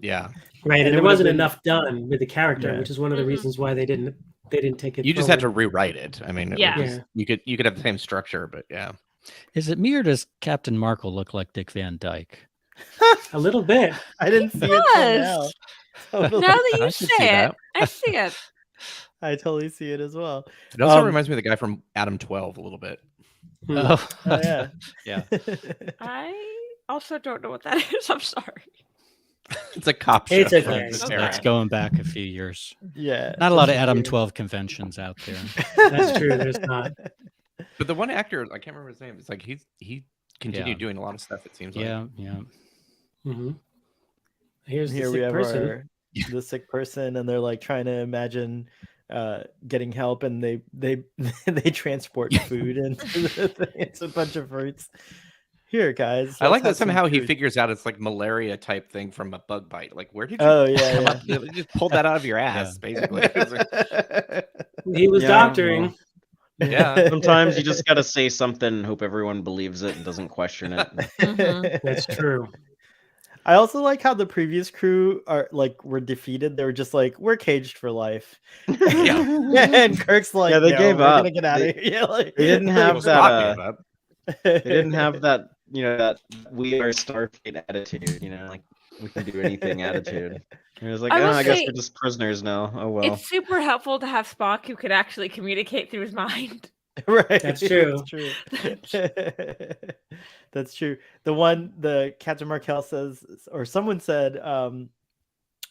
Yeah. Right, and there wasn't enough done with the character, which is one of the reasons why they didn't take it. You just had to rewrite it. I mean, you could have the same structure, but yeah. Is it me or does Captain Markle look like Dick Van Dyke? A little bit. I didn't see it till now. Totally. Now that you say it, I see it. I totally see it as well. It also reminds me of the guy from Adam 12 a little bit. Oh yeah. Yeah. I also don't know what that is. I'm sorry. It's a cop show. It's okay. It's going back a few years. Yeah. Not a lot of Adam 12 conventions out there. That's true. There's not. But the one actor, I can't remember his name. It's like he continued doing a lot of stuff. It seems like. Yeah. Mm-hmm. Here we have the sick person, and they're like trying to imagine getting help, and they transport food into it's a bunch of fruits. Here, guys. I like that somehow he figures out it's like malaria type thing from a bug bite. Like, where did you? You just pulled that out of your ass, basically. He was doctoring. Yeah. Sometimes you just gotta say something and hope everyone believes it and doesn't question it. That's true. I also like how the previous crew were defeated. They were just like, we're caged for life. And Kirk's like, they gave up. Gonna get out of here. They didn't have that. They didn't have that. That we are Starfleet attitude. Like we can do anything attitude. It was like, I guess we're just prisoners now. Oh well. It's super helpful to have Spock who could actually communicate through his mind. Right. That's true. That's true. The Captain Markel says, or someone said,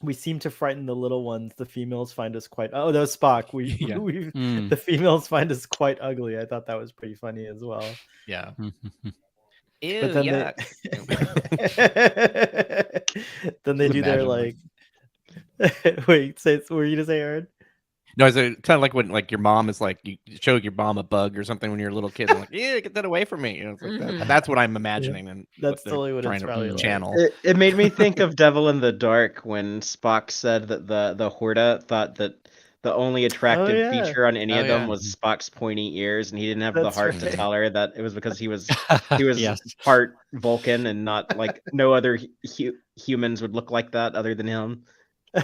we seem to frighten the little ones. The females find us quite. Oh, that was Spock. Yeah. The females find us quite ugly. I thought that was pretty funny as well. Yeah. But Ew, then yuck. then they do their Imagine like. Wait, were you to say, Aaron? No, it's kind of like when like your mom is like you show your mom a bug or something when you're a little kid. And like, yeah, get that away from me. You know, it's like that. That's what I'm imagining, and That's they're totally what trying it's to probably like. channel. It made me think of Devil in the Dark when Spock said that the Horta thought that the only attractive yeah. feature on any Oh, of them yeah. was Spock's pointy ears, and he didn't have the That's heart to right. tell her that it was because he was Yes. part Vulcan and not like no other humans would look like that other than him.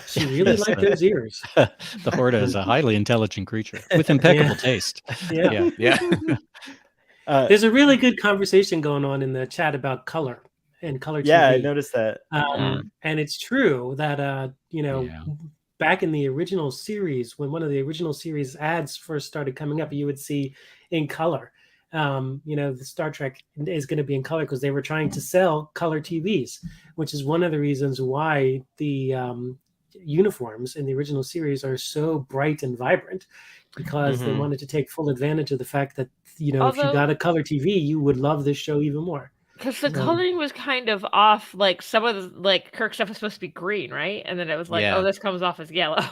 She really Yes, liked the- those ears. The Horta is a highly intelligent creature with impeccable taste. Yeah. Yeah. There's a really good conversation going on in the chat about color and color Yeah, I TV. noticed that. And it's true that Yeah. back in the original series, when one of the original series ads first started coming up, you would see in color. The Star Trek is going to be in color because they were trying to sell color TVs, which is one of the reasons why the uniforms in the original series are so bright and vibrant, because they wanted to take full advantage of the fact that if you got a color TV, you would love this show even more. Because the coloring was kind of off. Like some of the Kirk stuff was supposed to be green, right? And then it was like, Yeah. oh, this comes off as yellow.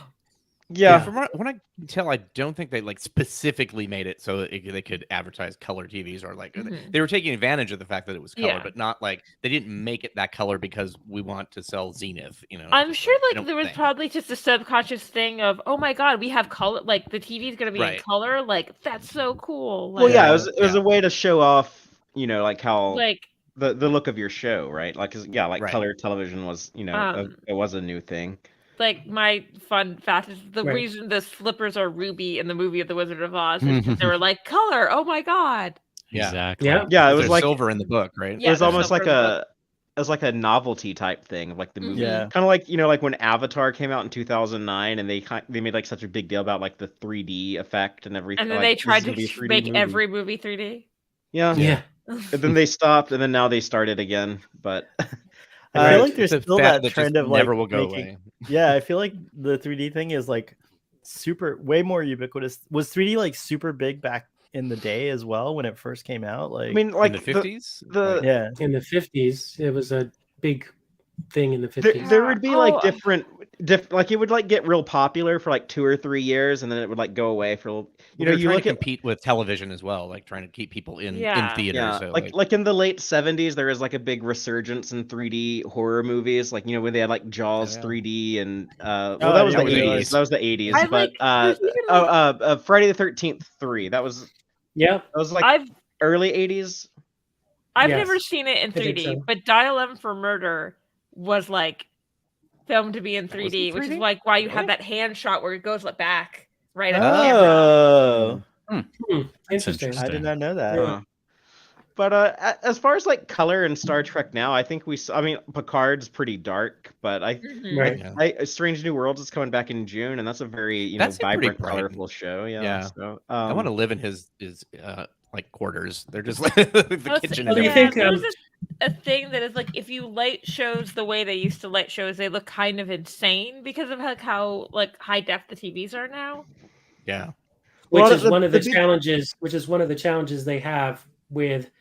Yeah. From what I can tell, I don't think they like specifically made it so they could advertise color TVs or like they were taking advantage of the fact that it was color, Yeah. but not like they didn't make it that color because we want to sell Zenith. You know, I'm just sure I don't there was think. probably just a subconscious thing of, oh my god, we have color. Like the TV's gonna be in Right. color. Like that's so cool. Well, Like, yeah, it was a way to show off, like how like the look of your show, right? Like, 'cause, yeah, like Right. color television was, it was a new thing. like my fun fact is the Right. reason the slippers are ruby in the movie of The Wizard of Oz is because they were like color. Oh my god. Yeah. Exactly. Yeah. Yeah, it was There's like silver in the book, right? Yeah, it was there's almost silver like in the book. it was like a novelty type thing of like the movie. Yeah. Kind of like, like when Avatar came out in 2009 and they made like such a big deal about like the 3D effect and everything. And then like, they this tried is gonna to be a 3D make movie. every movie 3D. Yeah. Yeah. And then they stopped and then now they started again, but I feel like there's It's a still fad that just trend of like never will go making. away. Yeah, I feel like the 3D thing is like way more ubiquitous. Was 3D like super big back in the day as well when it first came out? Like, I mean, like in the 50s. yeah, In the 50s, it was a big thing in the 50s. there would be like Oh. different like it would like get real popular for like 2 or 3 years and then it would like go away for a little. You You look look to at compete with television as well, like trying to keep people in Yeah. theaters. yeah, So like in the late 70s there was like a big resurgence in 3D horror movies, like when they had like Jaws yeah. 3D and Oh, that was yeah, the that was 80s. 80s. That was the 80s. I But there's even, Friday the 13th 3. That was Yeah. like I've early 80s. I've Yes, never seen it in I think 3D, so. but Dial M for Murder was like filmed to be in was in 3D, which is 3D? like why you have Really? that hand shot where it goes back right at the camera. oh, Interesting. I did not know that. Uh, But as far as like color in Star Trek now, I think I mean Picard's pretty dark, but Mhm. Right. Yeah. Strange New Worlds is coming back in June, and that's a very That's a pretty vibrant, bright. colorful show. Yeah. Yeah. So I want to live in his like quarters. They're just like the Well, kitchen. Well, and you yeah, everything. think, there's a thing that is like if you light shows the way they used to light shows, they look kind of insane because of how high def the TVs are now. Yeah. Which Well, is the- one of the the big- challenges. Which is one of the challenges they have with.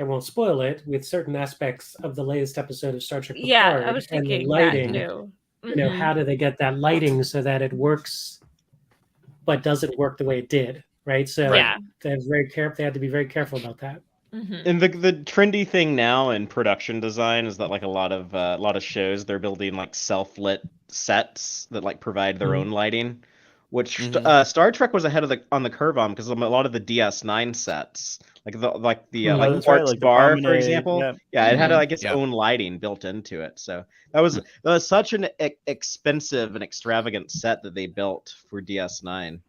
I won't spoil it with certain aspects of the latest episode of Star Trek Picard. Yeah, I was and the thinking lighting. that too. You know, how do they get that lighting so that it works, but doesn't work the way it did? Right. So Yeah. they're very careful. They had to be very careful about that. Mhm. And the trendy thing now in production design is that like a lot of shows they're building like self-lit sets that like provide their Mhm. own lighting, which Mhm. Star Trek was ahead of on the curve on because a lot of the DS9 sets like the Oh, like that's right, Quartz like the Bar, for promenade, example, yeah. it had Mhm. like its Yeah. own lighting built into it. So that was such an expensive and extravagant set that they built for DS9.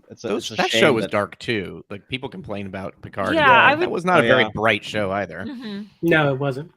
It's a That shame show was that- dark too. Like people complain about Picard. Yeah, and I that would- was not Oh, a very yeah. bright show either. Mhm. No, it wasn't.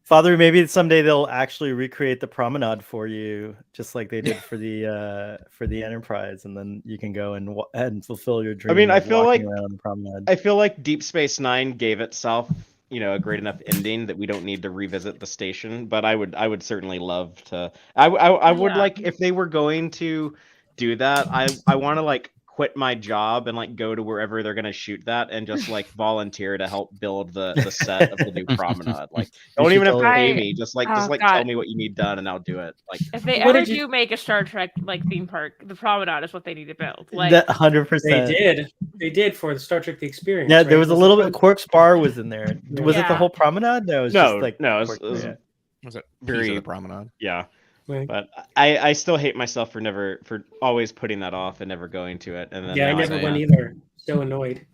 Father, maybe someday they'll actually recreate the promenade for you, just like they did for the Enterprise, and then you can go and fulfill your dream. I mean, I of feel walking like- around the promenade. I feel like Deep Space Nine gave itself, a great enough ending that we don't need to revisit the station. But I would certainly love to. I would Yeah. like if they were going to do that. I want to like quit my job and like go to wherever they're gonna shoot that and just like volunteer to help build the set of the new promenade. Like, You don't should even have to totally- pay I- me. Just Oh, tell God. me what you need done and I'll do it. Like, If they What ever did you- do make a Star Trek like theme park, the promenade is what they need to build. Like, That They 100%. did for the Star Trek The Experience. Yeah, right? there was a Was little it bit. Quark's Bar was in there. Was it the Yeah. whole promenade? No, it was No, just like no, it Quark's was- Bar, Was it Very- piece of the promenade? yeah. Right. But I still hate myself for always putting that off and never going to it. And then Yeah, I now never say, went yeah. either. So annoyed.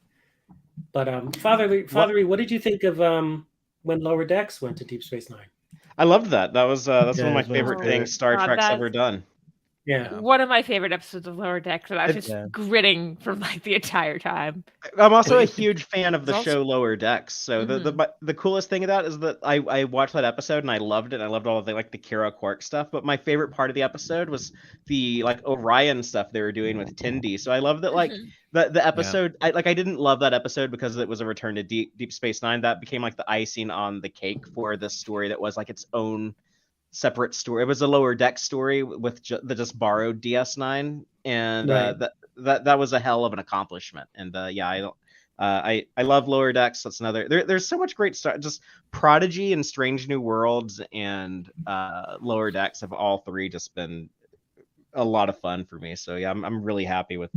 But Fatherly, what did you think of when Lower Decks went to Deep Space Nine? I loved that. That's Yeah, one of my it was favorite great. things Star God, Trek's that's- ever done. Yeah. one of my favorite episodes of Lower Decks, and I was just Yeah. gritting for like the entire time. I'm also a Wait. huge fan of the It's show Lower Decks. So the coolest thing of that is that I watched that episode and I loved it. I loved all of the like the Kira Quark stuff. But my favorite part of the episode was the like Orion stuff they were doing with Tindy. So I love that like the episode. I didn't love that episode because it was a return to Deep Space Nine. That became like the icing on the cake for this story that was like its own separate story. It was a Lower Deck story with the just borrowed DS9, and Right. that was a hell of an accomplishment. And yeah, I love Lower Decks. That's another. There's so much great stuff. Just Prodigy and Strange New Worlds and Lower Decks have all three just been a lot of fun for me. So yeah, I'm really happy with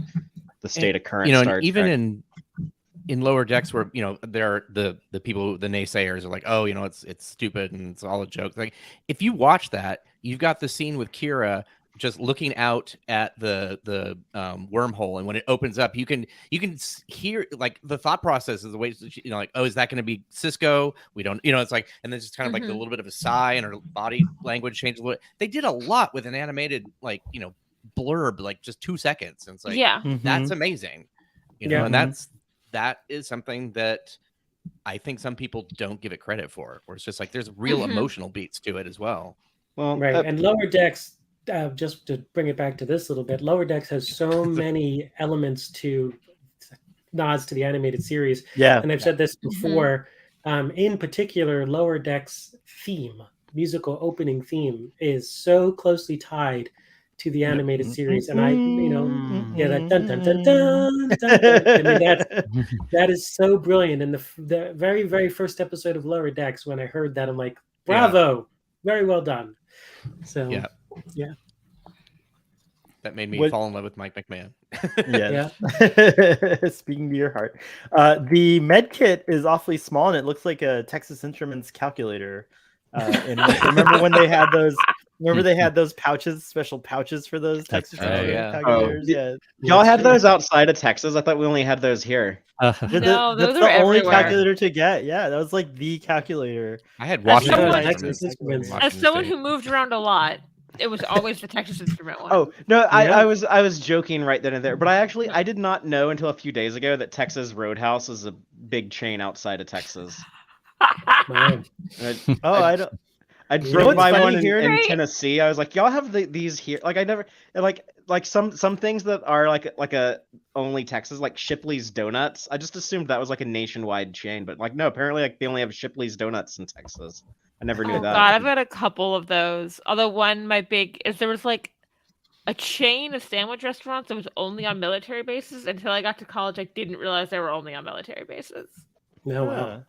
the state of current Star and even Trek. in Lower Decks, where there are the people, the naysayers are like, oh, it's stupid and it's all a joke. Like, if you watch that, you've got the scene with Kira just looking out at the wormhole, and when it opens up, you can hear like the thought process is the way like, oh, is that going to be Cisco? We don't, it's like, and then just kind of like a little bit of a sigh, and her body language changed a little. They did a lot with an animated like blurb, like just 2 seconds, and it's like, Yeah. that's amazing, Yeah. and that is something that I think some people don't give it credit for, where it's just like there's real emotional beats to it as well. Well, Right. And Lower Decks, just to bring it back to this a little bit, Lower Decks has so many elements to nods to the animated series. Yeah. And I've said this before. In particular, Lower Decks theme, musical opening theme, is so closely tied to the animated series. And I, that dun dun dun dun dun. I mean, that is so brilliant. And the very, very first episode of Lower Decks, when I heard that, I'm like, bravo, very well done. So Yeah. That made me What- fall in love with Mike McMahon. Yeah. Speaking to your heart. The med kit is awfully small and it looks like a Texas Instruments calculator. And remember when they had those? Remember they had those pouches, special pouches for those Texas right. Instruments Yeah. calculators? Yeah. y'all had those outside of Texas. I thought we only had those here. No, those that's are the only everywhere. calculator to get. Yeah, that was like the calculator. I had As Washington someone- Instruments. Instruments. As Washington someone State. who moved around a lot, it was always the Texas Instrument one. Oh no, Yeah. I was joking right then and there, but I did not know until a few days ago that Texas Roadhouse is a big chain outside of Texas. Wow. I don't. I know drove what's by funny one in, here? in Right. Tennessee. I was like, y'all have these here? Like I never like some things that are like a only Texas, like Shipley's Donuts. I just assumed that was like a nationwide chain, but like no, apparently like they only have Shipley's Donuts in Texas. I never knew Oh that. God, I've got a couple of those. Although one, my big is there was like a chain of sandwich restaurants that was only on military bases. Until I got to college, I didn't realize they were only on military bases. No, wow. Huh.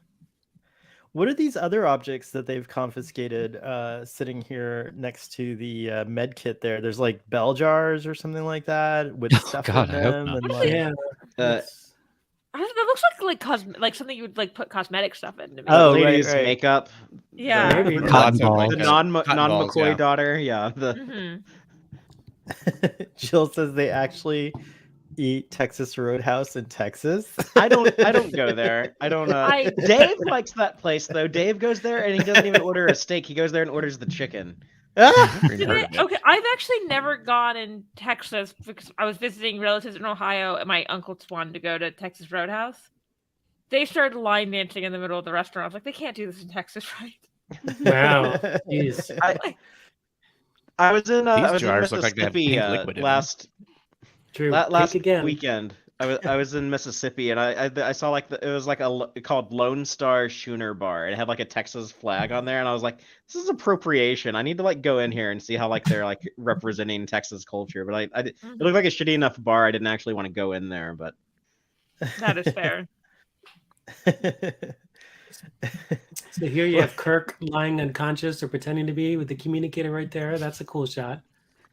What are these other objects that they've confiscated sitting here next to the med kit there? There's like bell jars or something like that with stuff God, in I hope them. not. And What is like, it? Yeah. It's- I don't know, it looks like something you would like put cosmetic stuff in. To me. Oh, Ladies right. makeup. Yeah. Maybe. The, Cotton Lots of, balls. the cotton non balls, McCoy yeah. daughter. Yeah. The Mhm. Jill says they actually eat Texas Roadhouse in Texas. I don't go there. I don't. Dave likes that place though. Dave goes there and he doesn't even order a steak. He goes there and orders the chicken. Never even heard of it. Okay, I've actually never gone in Texas because I was visiting relatives in Ohio and my uncles wanted to go to Texas Roadhouse. They started line dancing in the middle of the restaurant. I was like, they can't do this in Texas, right? Wow. Jeez. I was in These I was in jars look like they have Mississippi pink liquid in them. last True. last Think again. weekend. I was in Mississippi, and I saw like it was like called Lone Star Schooner Bar. It had like a Texas flag on there, and I was like, this is appropriation. I need to like go in here and see how like they're like representing Texas culture. But it looked like a shitty enough bar. I didn't actually want to go in there, but That is fair. So here you have Kirk lying unconscious or pretending to be with the communicator right there. That's a cool shot.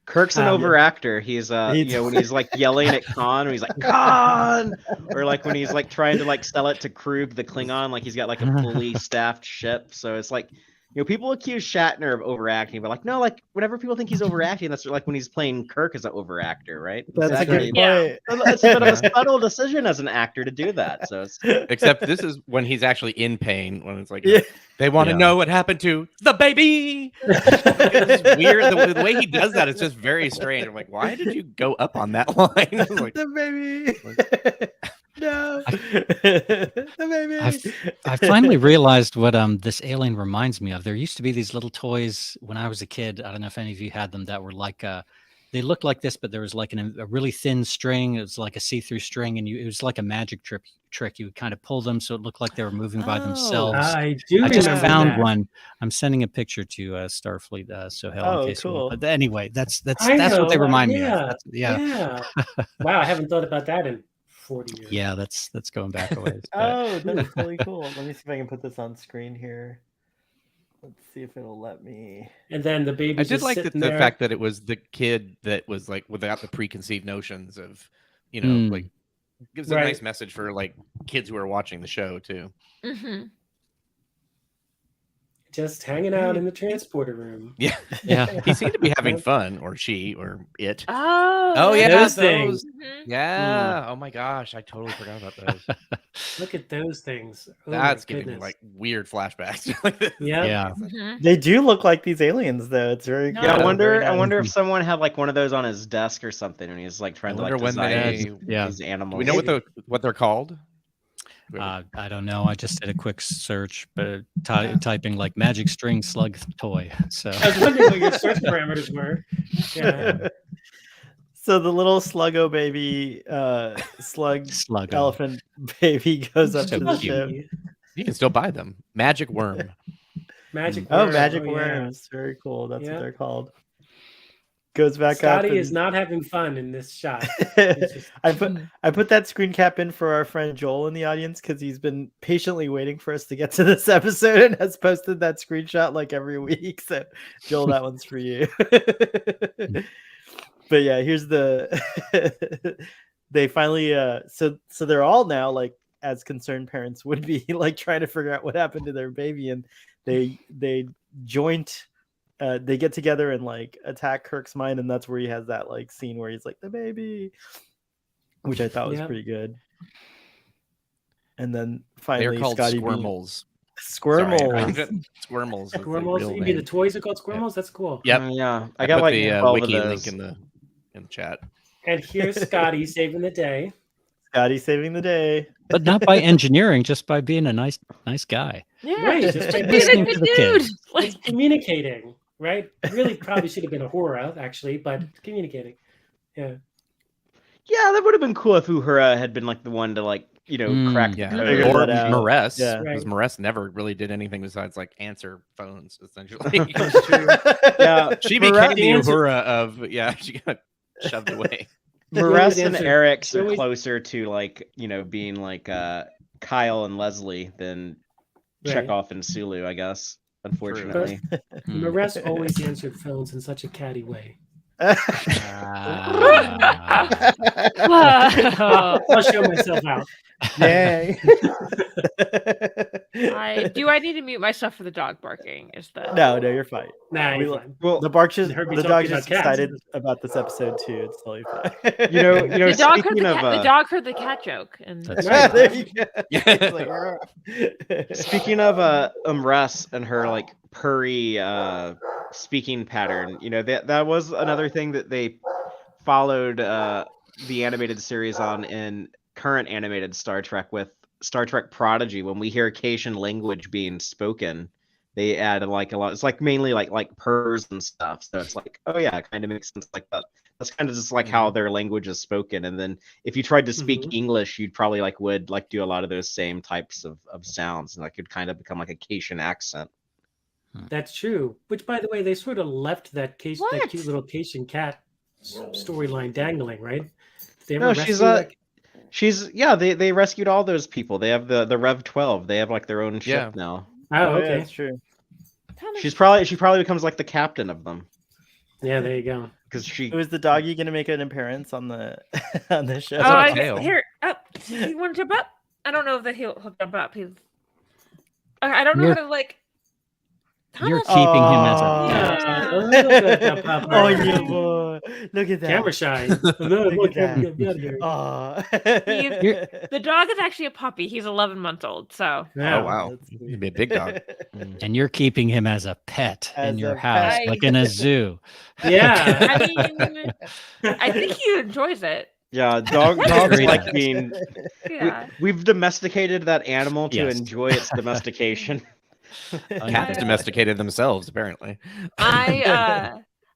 Kirk's an overactor. He's you know, when he's like yelling at Khan, when he's like Khan, or like when he's like trying to like sell it to Krug the Klingon, like he's got like a fully staffed ship. So it's like, you know, people accuse Shatner of overacting, but like no, like whenever people think he's overacting, that's like when he's playing Kirk as an overactor, right? That's a good point. Yeah. It's a bit of a subtle decision as an actor to do that. So it's Except this is when he's actually in pain. When it's like Yeah. they want to know what happened to the baby. It's weird. The way he does that is just very strange. I'm like, why did you go up on that line? Like, The baby. No. The baby. I finally realized what this alien reminds me of. There used to be these little toys when I was a kid. I don't know if any of you had them that were like they looked like this, but there was like a really thin string. It was like a see-through string, and it was like a magic trick. You would kind of pull them so it looked like they were moving by themselves. I do. I just remember found that. one. I'm sending a picture to Starfleet Sohail. Oh, in case you want. cool. But anyway, that's I what they know, remind me yeah, of. Yeah. Wow, I haven't thought about that in 40 years. Yeah, that's going back a ways. but- Oh, that's really cool. Let me see if I can put this on screen here. Let's see if it'll let me. And then the baby. I did like the fact that it was the kid that was like without the preconceived notions of, you know, like gives a Right. nice message for like kids who are watching the show too. Mm-hmm. just hanging out in the transporter room. Yeah, Yeah. he seemed to be having fun, or she, or it. Oh, yeah, those those. things. Mhm. Yeah. Oh my gosh, I totally forgot about those. Look at those things. Oh, That's my giving me goodness. like weird flashbacks. Yeah. Yeah. Mhm. They do look like these aliens, though. It's very No. cool. Yeah, I Very wonder nice. if someone had like one of those on his desk or something, and he's like trying to wonder like when design Yeah. these animals. Do we know what they're called? I don't know. I just did a quick search, but typing like magic string slug toy. So I was wondering what your search parameters were. Yeah. So the little sluggo baby, slug Sluggo. elephant baby goes up So to the cute. ship. You can still buy them. Magic worm. Magic Oh, worm. magic yeah. worms. Very cool. That's Yeah. what they're called. Goes back Scotty up. is and- not having fun in this shot. It's just- I put that screen cap in for our friend Joel in the audience because he's been patiently waiting for us to get to this episode and has posted that screenshot like every week. So Joel, that one's for you. But yeah, here's the they finally so they're all now like as concerned parents would be like trying to figure out what happened to their baby, and they joint they get together and like attack Kirk's mind, and that's where he has that like scene where he's like the baby, which I thought was Yeah. pretty good. And then finally They're called Scotty being- squirmels. Squirmels. Squirmels. is the Squirmels. real You mean the name. toys are called squirmels? That's cool. Yep. Yeah, I I got put like the 12 wiki of link those. in the chat. And here's Scotty saving the day. Scotty saving the day. but not by engineering, just by being a nice guy. Yeah. Right. Just by Being a listening good to the dude. kids. Like, It's communicating, right? Really probably should have been a Uhura, actually, but communicating. Yeah. Yeah, that would have been cool if Uhura had been like the one to like, you know, crack the Yeah. code. Figure Or that out. Maress, Yeah. because Right. Maress never really did anything besides like answer phones, essentially. That's true. Yeah, She Maress- became the answer- Uhura of she got shoved away. Maress She and always Eric she are always- closer to like, you know, being like Kyle and Leslie than Right. Chekhov and Sulu, I guess. Unfortunately. Hmm. Maress always answered phones in such a catty way. Ah. wow. I'll show myself out. Yay. I need to mute myself for the dog barking. Is the No, you're fine. Nah, We you're lo- fine. Well, The bark just, Heard me the talking dog's about just cats. excited about this episode too. It's totally fine. you know, the dog heard speaking the, of cat, the dog heard the cat joke, and That's Ah, right. there you go. Yeah. It's like, speaking of Russ and her like purry speaking pattern, you know, that was another thing that they followed the animated series on in current animated Star Trek with Star Trek Prodigy. When we hear Acacian language being spoken, they add like a lot. It's like mainly like purrs and stuff. So it's like, oh yeah, it kind of makes sense like that. That's kind of just like how their language is spoken. And then if you tried to speak English, you'd probably would do a lot of those same types of sounds, and that could kind of become like a Cation accent. That's true. Which, by the way, they sort of left that cute little Cation cat storyline dangling, right? They ever she's they rescued all those people. They have the Rev 12. They have like their own ship now. Oh, okay, yeah, that's true. She probably becomes like the captain of them. Yeah, there you go. Because she Was the doggy gonna make an appearance on the show? Here, you want to jump up? I don't know if he'll jump up. I don't know how to like. You're keeping him as a oh, yeah, boy. Look at that. Camera shy. The dog is actually a puppy. He's 11 months old. So. Oh wow, he'd be a big dog. And you're keeping him as a pet in your house, like in a zoo. Yeah. I mean, I think he enjoys it. Yeah, dogs like being. Yeah. We've domesticated that animal to enjoy its domestication. Cats domesticated themselves, apparently.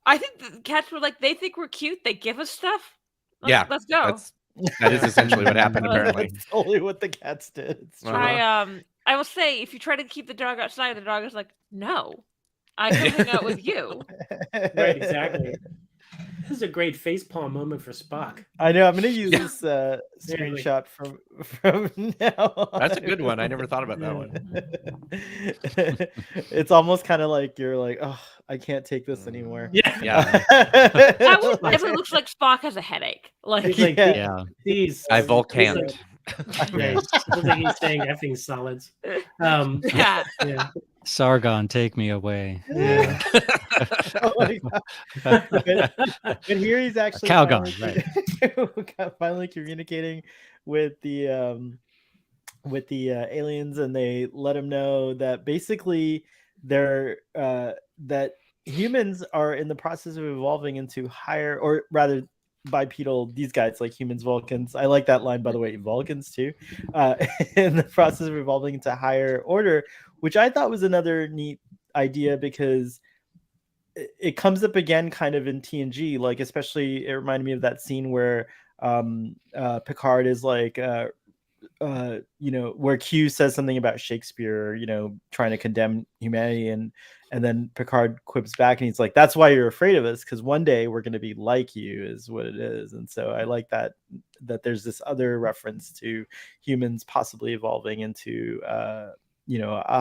I think the cats were like, they think we're cute. They give us stuff. Let's go. That is essentially what happened, apparently. That's totally what the cats did. I will say, if you try to keep the dog outside, the dog is like, no, I can hang out with you. Right, exactly. This is a great facepalm moment for Spock. I know. I'm going to use this screenshot from now on. That's a good one. I never thought about that one. It's almost kind of like you're like, oh, I can't take this anymore. Yeah. It looks like Spock has a headache. Like, These. I volcaned. Right. Looks like he's saying effing solids. yeah. Sargon, take me away. Yeah. Oh my God. But here he's actually Calgon, finally communicating with the aliens, and they let him know that basically they're that humans are in the process of evolving into higher, or rather bipedal, these guys like humans, Vulcans. I like that line, by the way, Vulcans too, in the process of evolving into higher order, which I thought was another neat idea, because it comes up again kind of in TNG, like especially it reminded me of that scene where Picard is like where Q says something about Shakespeare, trying to condemn humanity, and then Picard quips back and he's like, that's why you're afraid of us, because one day we're going to be like you, is what it is. And so I like that there's this other reference to humans possibly evolving into a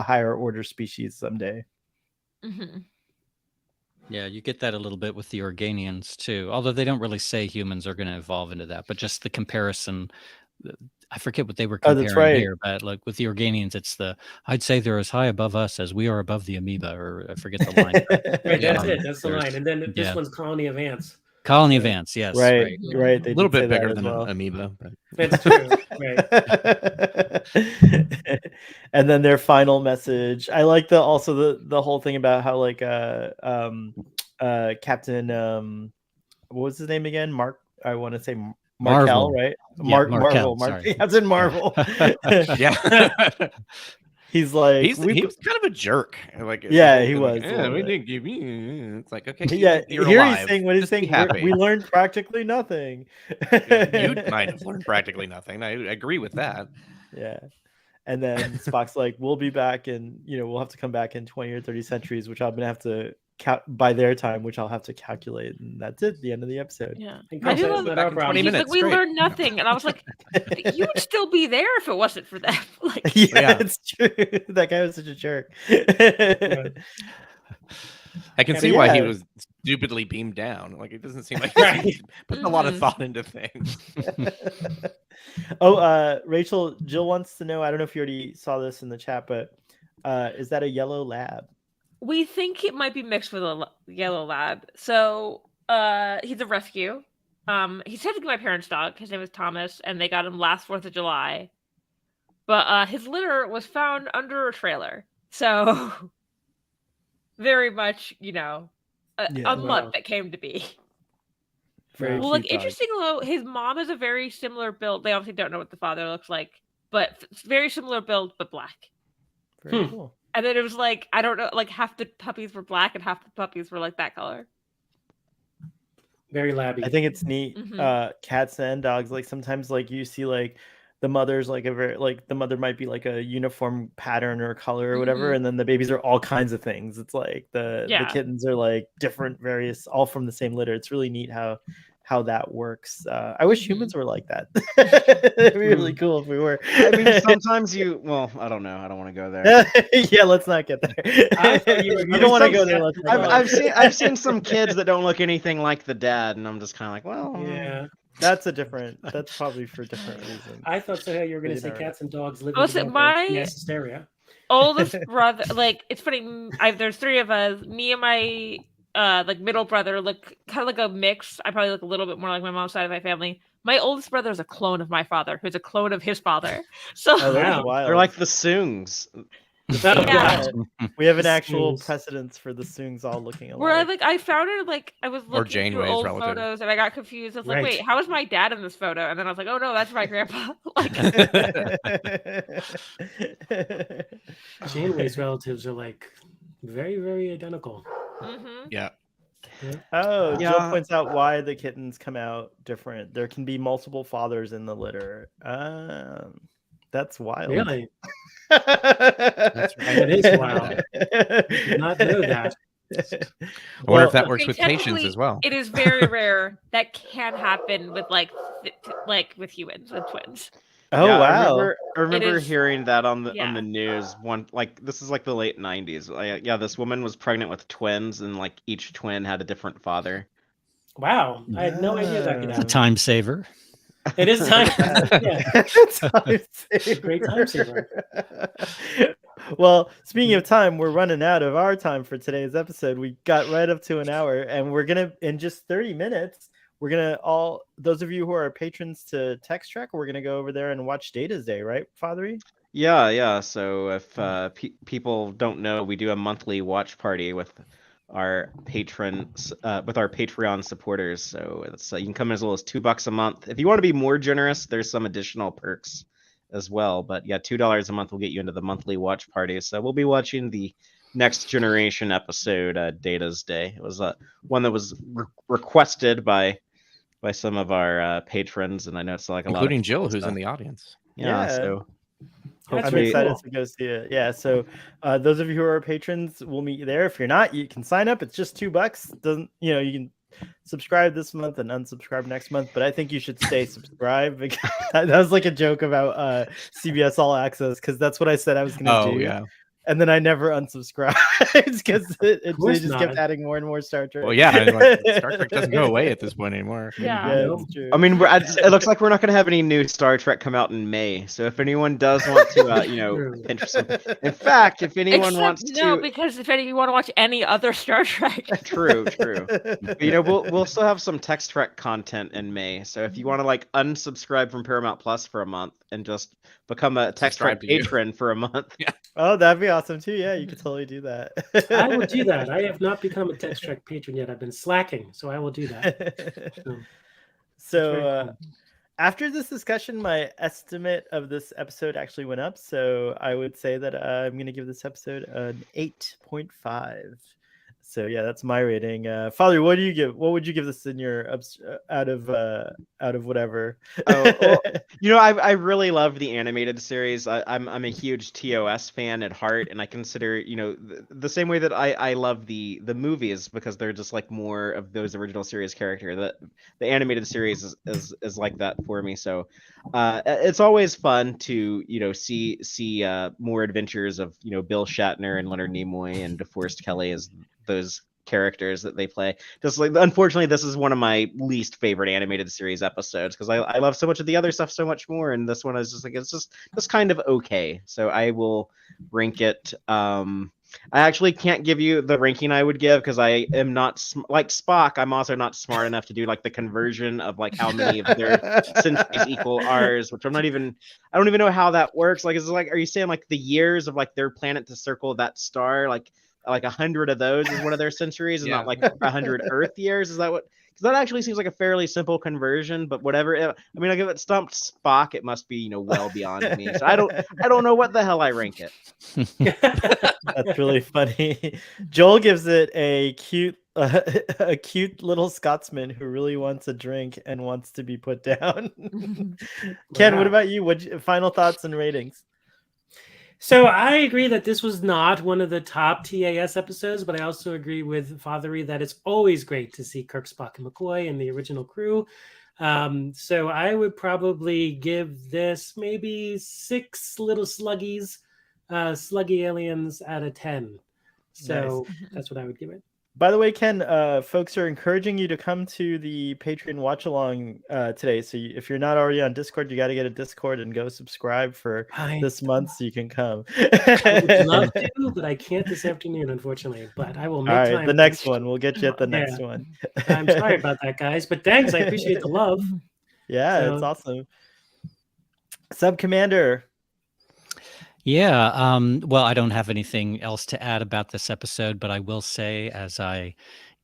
higher order species someday. Mm-hmm. Yeah, you get that a little bit with the Organians too, although they don't really say humans are going to evolve into that, but just the comparison. I forget what they were comparing here, but like with the Organians, it's I'd say they're as high above us as we are above the amoeba, or I forget the line. Right, that's it. That's the line. And then this one's Colony of Ants. Colony of Ants, yes. Right. A little bit bigger than an amoeba. But... That's true. Right. And then their final message. I like the whole thing about how like Captain what was his name again? Mark. I want to say Markel, right? Marvel. Captain Marvel. Yeah. He's like, he was kind of a jerk. Like, he was. We didn't give you. It's like, okay, you're here alive. He's saying what he's saying. We learned practically nothing. You might have learned practically nothing. I agree with that. Yeah. And then Spock's like, we'll be back, and we'll have to come back in 20 or 30 centuries, which I'm gonna have to by their time, which I'll have to calculate, and that's it. The end of the episode. Yeah, I do love that. 20 minutes. Like, we learned nothing, and I was like, you would still be there if it wasn't for that. Like, it's true. That guy was such a jerk. I can see why he was stupidly beamed down. Like, it doesn't seem like he's putting a lot of thought into things. Rachel, Jill wants to know, I don't know if you already saw this in the chat, but is that a yellow lab? We think it might be mixed with a yellow lab. So he's a rescue. He's technically my parents' dog. His name is Thomas, and they got him last 4th of July. But his litter was found under a trailer. So very much, a mutt that came to be. Well, like, interesting though, his mom is a very similar build. They obviously don't know what the father looks like, but very similar build, but black. Very cool. And then it was like, I don't know, like half the puppies were black and half the puppies were like that color. Very labby. I think it's neat. Cats and dogs, like sometimes like you see like the mother's like a very like the mother might be like a uniform pattern or color or whatever, and then the babies are all kinds of things. It's like the kittens are like different, various, all from the same litter. It's really neat how that works. I wish humans were like that. It'd be really cool if we were. I mean, sometimes well, I don't know. I don't want to go there. Yeah, let's not get there. I thought you were You gonna don't want to say go there. that. I've seen some kids that don't look anything like the dad, and I'm just kind of like, well, Yeah. That's probably for different reasons. I thought so. You were going to say cats and dogs living Oh, so together. my- Yes, hysteria. Oldest brother, like it's funny. There's three of us. Me and my like middle brother look kind of like a mix. I probably look a little bit more like my mom's side of my family. My oldest brother is a clone of my father, who's a clone of his father. So Oh, that's Wow. wild. they're like the Soongs. Yeah. We have an The actual Soongs. precedence for the Soongs all looking alike. where I found it like I was looking through Janeway's old relative. photos and I got confused. I was like, Right. wait, how is my dad in this photo? And then I was like, oh no, that's my grandpa. Like, Janeway's relatives are like very, very identical. Yeah. Oh, Jill Yeah. points out why the kittens come out different. There can be multiple fathers in the litter. That's wild. Really? That's right. That is wild. Did not know that. I wonder if that works Okay, with patients technically, as well. it is very rare that can happen with like with humans with twins. Oh Yeah, wow. I remember is- hearing that on the yeah. news. This is like the late 90s. Yeah, this woman was pregnant with twins, and like each twin had a different father. Wow. I had no idea that could It's a happen. time saver. It is time. Yeah. Great time saver. Well, speaking of time, we're running out of our time for today's episode. We got right up to an hour, and we're gonna in just 30 minutes. We're gonna those of you who are patrons to Text Trek, we're gonna go over there and watch Data's Day, right, Fathery? Yeah. So if people don't know, we do a monthly watch party with our patrons, with our Patreon supporters. So it's you can come in as little as $2 a month. If you want to be more generous, there's some additional perks as well. But yeah, $2 a month will get you into the monthly watch party. So we'll be watching the Next Generation episode, Data's Day. It was one that was requested by some of our patrons, and I know it's like Including a lot of Jill, people, who's so- in the audience. Yeah. Yeah. So That's I'm very excited cool. to go see it. Yeah, so those of you who are patrons, we'll meet you there. If you're not, you can sign up. It's just $2. Doesn't you can subscribe this month and unsubscribe next month. But I think you should stay subscribed. Because that was like a joke about CBS All Access, because that's what I said I was going to Oh do. yeah. And then I never unsubscribed because they course just not. kept adding more and more Star Trek. Well, yeah. and, like, Star Trek doesn't go away at this point anymore. Yeah. Yeah, No. it's true. I mean, it looks like we're not going to have any new Star Trek come out in May. So if anyone does want to, True. pinch some. In fact, if anyone Except, wants no, to, because if you want to watch any other Star Trek, true. But, we'll still have some Text Trek content in May. So if you want to like unsubscribe from Paramount Plus for a month and just become a Text Subscribe Trek to you. patron for a month, Oh, that'd be awesome too. Yeah, you could totally do that. I will do that. I have not become a Text Trek patron yet. I've been slacking, so I will do that. So very cool. after this discussion, my estimate of this episode actually went up. So I would say that I'm going to give this episode an 8.5. So yeah, that's my rating. Father, what do you give? What would you give this in your out of whatever? Oh, well, I really love the animated series. I'm a huge TOS fan at heart, and I consider the same way that I love the movies, because they're just like more of those original series character. The animated series is like that for me. So it's always fun to see more adventures of Bill Shatner and Leonard Nimoy and DeForest Kelley as those characters that they play. Just like, unfortunately, this is one of my least favorite animated series episodes, because I love so much of the other stuff so much more, and this one is just like it's just kind of okay. So I will rank it. I actually can't give you the ranking I would give, because I am not like Spock. I'm also not smart enough to do like the conversion of like how many of their centuries equal ours, which I don't even know how that works. Like, is it like, are you saying like the years of like their planet to circle that star, like 100 of those is one of their centuries, and Yeah. not like 100 Earth years? Is that what? because that actually seems like a fairly simple conversion. But whatever, I mean, like if it stumped Spock, it must be well beyond me. So I don't know what the hell I rank it. That's really funny. Joel gives it a cute little Scotsman who really wants a drink and wants to be put down. Ken, what about you? Final thoughts and ratings? So I agree that this was not one of the top TAS episodes, but I also agree with Fathery that it's always great to see Kirk, Spock, and McCoy and the original crew. So I would probably give this maybe 6 little sluggy aliens out of 10. So that's what I would give it. By the way, Ken, folks are encouraging you to come to the Patreon watch along today. So if you're not already on Discord, you got to get a Discord and go subscribe for this month so you can come. I would love to, but I can't this afternoon, unfortunately. But I will make time. All right, the next one. We'll get you at the next one. I'm sorry about that, guys. But thanks. I appreciate the love. Yeah, it's awesome. Sub Commander. Yeah, well, I don't have anything else to add about this episode, but I will say as I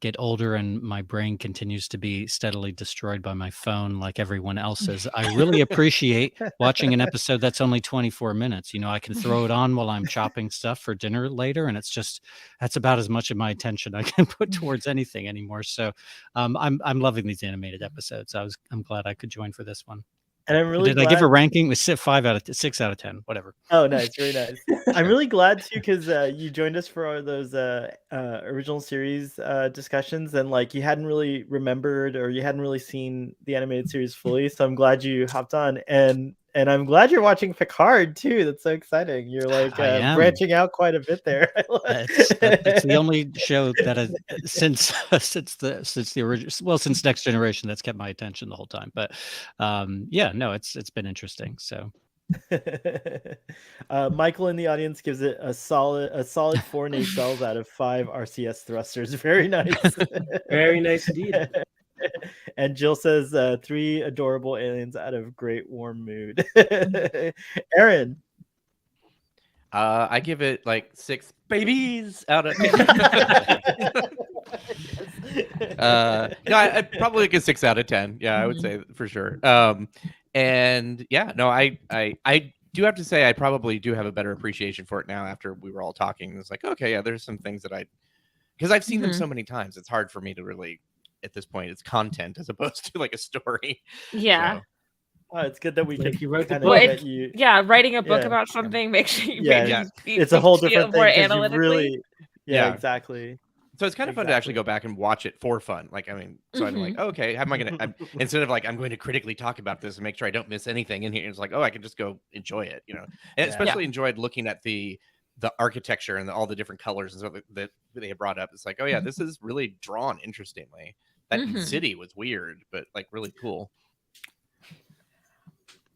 get older and my brain continues to be steadily destroyed by my phone like everyone else's, I really appreciate watching an episode that's only 24 minutes. You know, I can throw it on while I'm chopping stuff for dinner later, and that's about as much of my attention I can put towards anything anymore. So I'm loving these animated episodes. I'm glad I could join for this one. And I'm really glad... I give a ranking? It was 6 out of 10, whatever. Oh, nice, very nice. I'm really glad too because you joined us for those original series discussions, and like you hadn't really remembered or you hadn't really seen the animated series fully. So I'm glad you hopped on, and I'm glad you're watching Picard too. That's so exciing. You're like branching out quite a bit there. It's the only show that has, since the original, well, since Next Generation, that's kept my attention the whole time. But yeah, no, it's been interesting. So Michael in the audience gives it a solid 4 nacelles out of 5 RCS thrusters. Very nice. Very nice indeed. And Jill says 3 adorable aliens out of great warm mood. Aaron. I give it like 6 babies out of no, I probably like a 6 out of 10. Yeah, I would say for sure. And yeah, no, I do have to say I probably do have a better appreciation for it now after we were all talking. It's like, okay, yeah, there's some things that because I've seen them so many times, it's hard for me to really, at this point, it's content as opposed to like a story. Yeah. So. Oh, it's good that we can wrote the book. Writing a book about something makes you it's a whole different thing more analytically. Really, exactly. So it's kind of fun to actually go back and watch it for fun. Like, I mean, so I'm like, okay, how am I going to, instead of like, I'm going to critically talk about this and make sure I don't miss anything in here. It's like, oh, I can just go enjoy it, you know? And especially enjoyed looking at the architecture and all the different colors and stuff that they brought up. It's like, oh yeah, this is really drawn interestingly. That city was weird, but like really cool.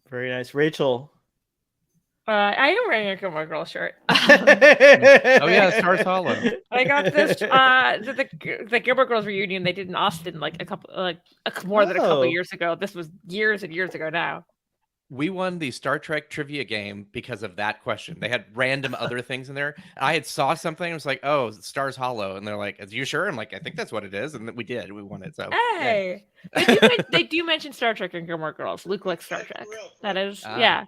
Very nice. Rachel. I am wearing a Gilmore Girls shirt. Oh yeah, Stars Hollow. I got this the Gilmore Girls reunion they did in Austin like more than a couple years ago. This was years and years ago now. We won the Star Trek trivia game because of that question. They had random other things in there. I had saw something. I was like, "Oh, Stars Hollow," and they're like, "Are you sure?" I'm like, "I think that's what it is," and we did. We won it. So hey, they do mention Star Trek and Gilmore Girls. Luke likes Star Trek. That is yeah.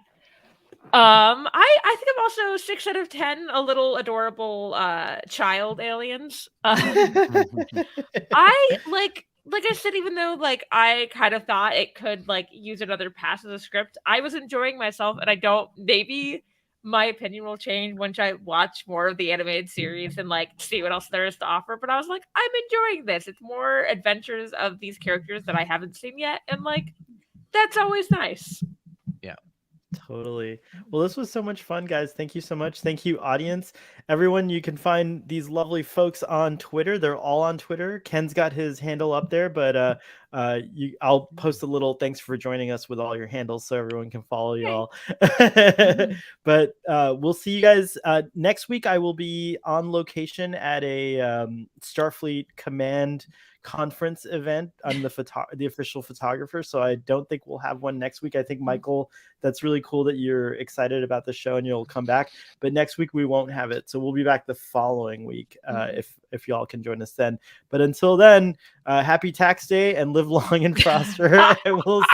I think I'm also 6 out of 10. A little adorable child aliens. I like I said, even though like I kind of thought it could like use another pass as a script, I was enjoying myself, and I don't. Maybe my opinion will change once I watch more of the animated series and like see what else there is to offer. But I was like, I'm enjoying this. It's more adventures of these characters that I haven't seen yet, and like that's always nice. Yeah. Totally. Well, this was so much fun, guys. Thank you so much. Thank you, audience. Everyone, you can find these lovely folks on Twitter. They're all on Twitter. Ken's got his handle up there, but I'll post a little thanks for joining us with all your handles so everyone can follow y'all. But we'll see you guys next week. I will be on location at a Starfleet Command conference event. I'm the official photographer, so I don't think we'll have one next week. I think Michael, that's really cool cool that you're excited about the show and you'll come back. But next week we won't have it, so we'll be back the following week if y'all can join us then. But until then, happy tax day and live long and prosper. And we'll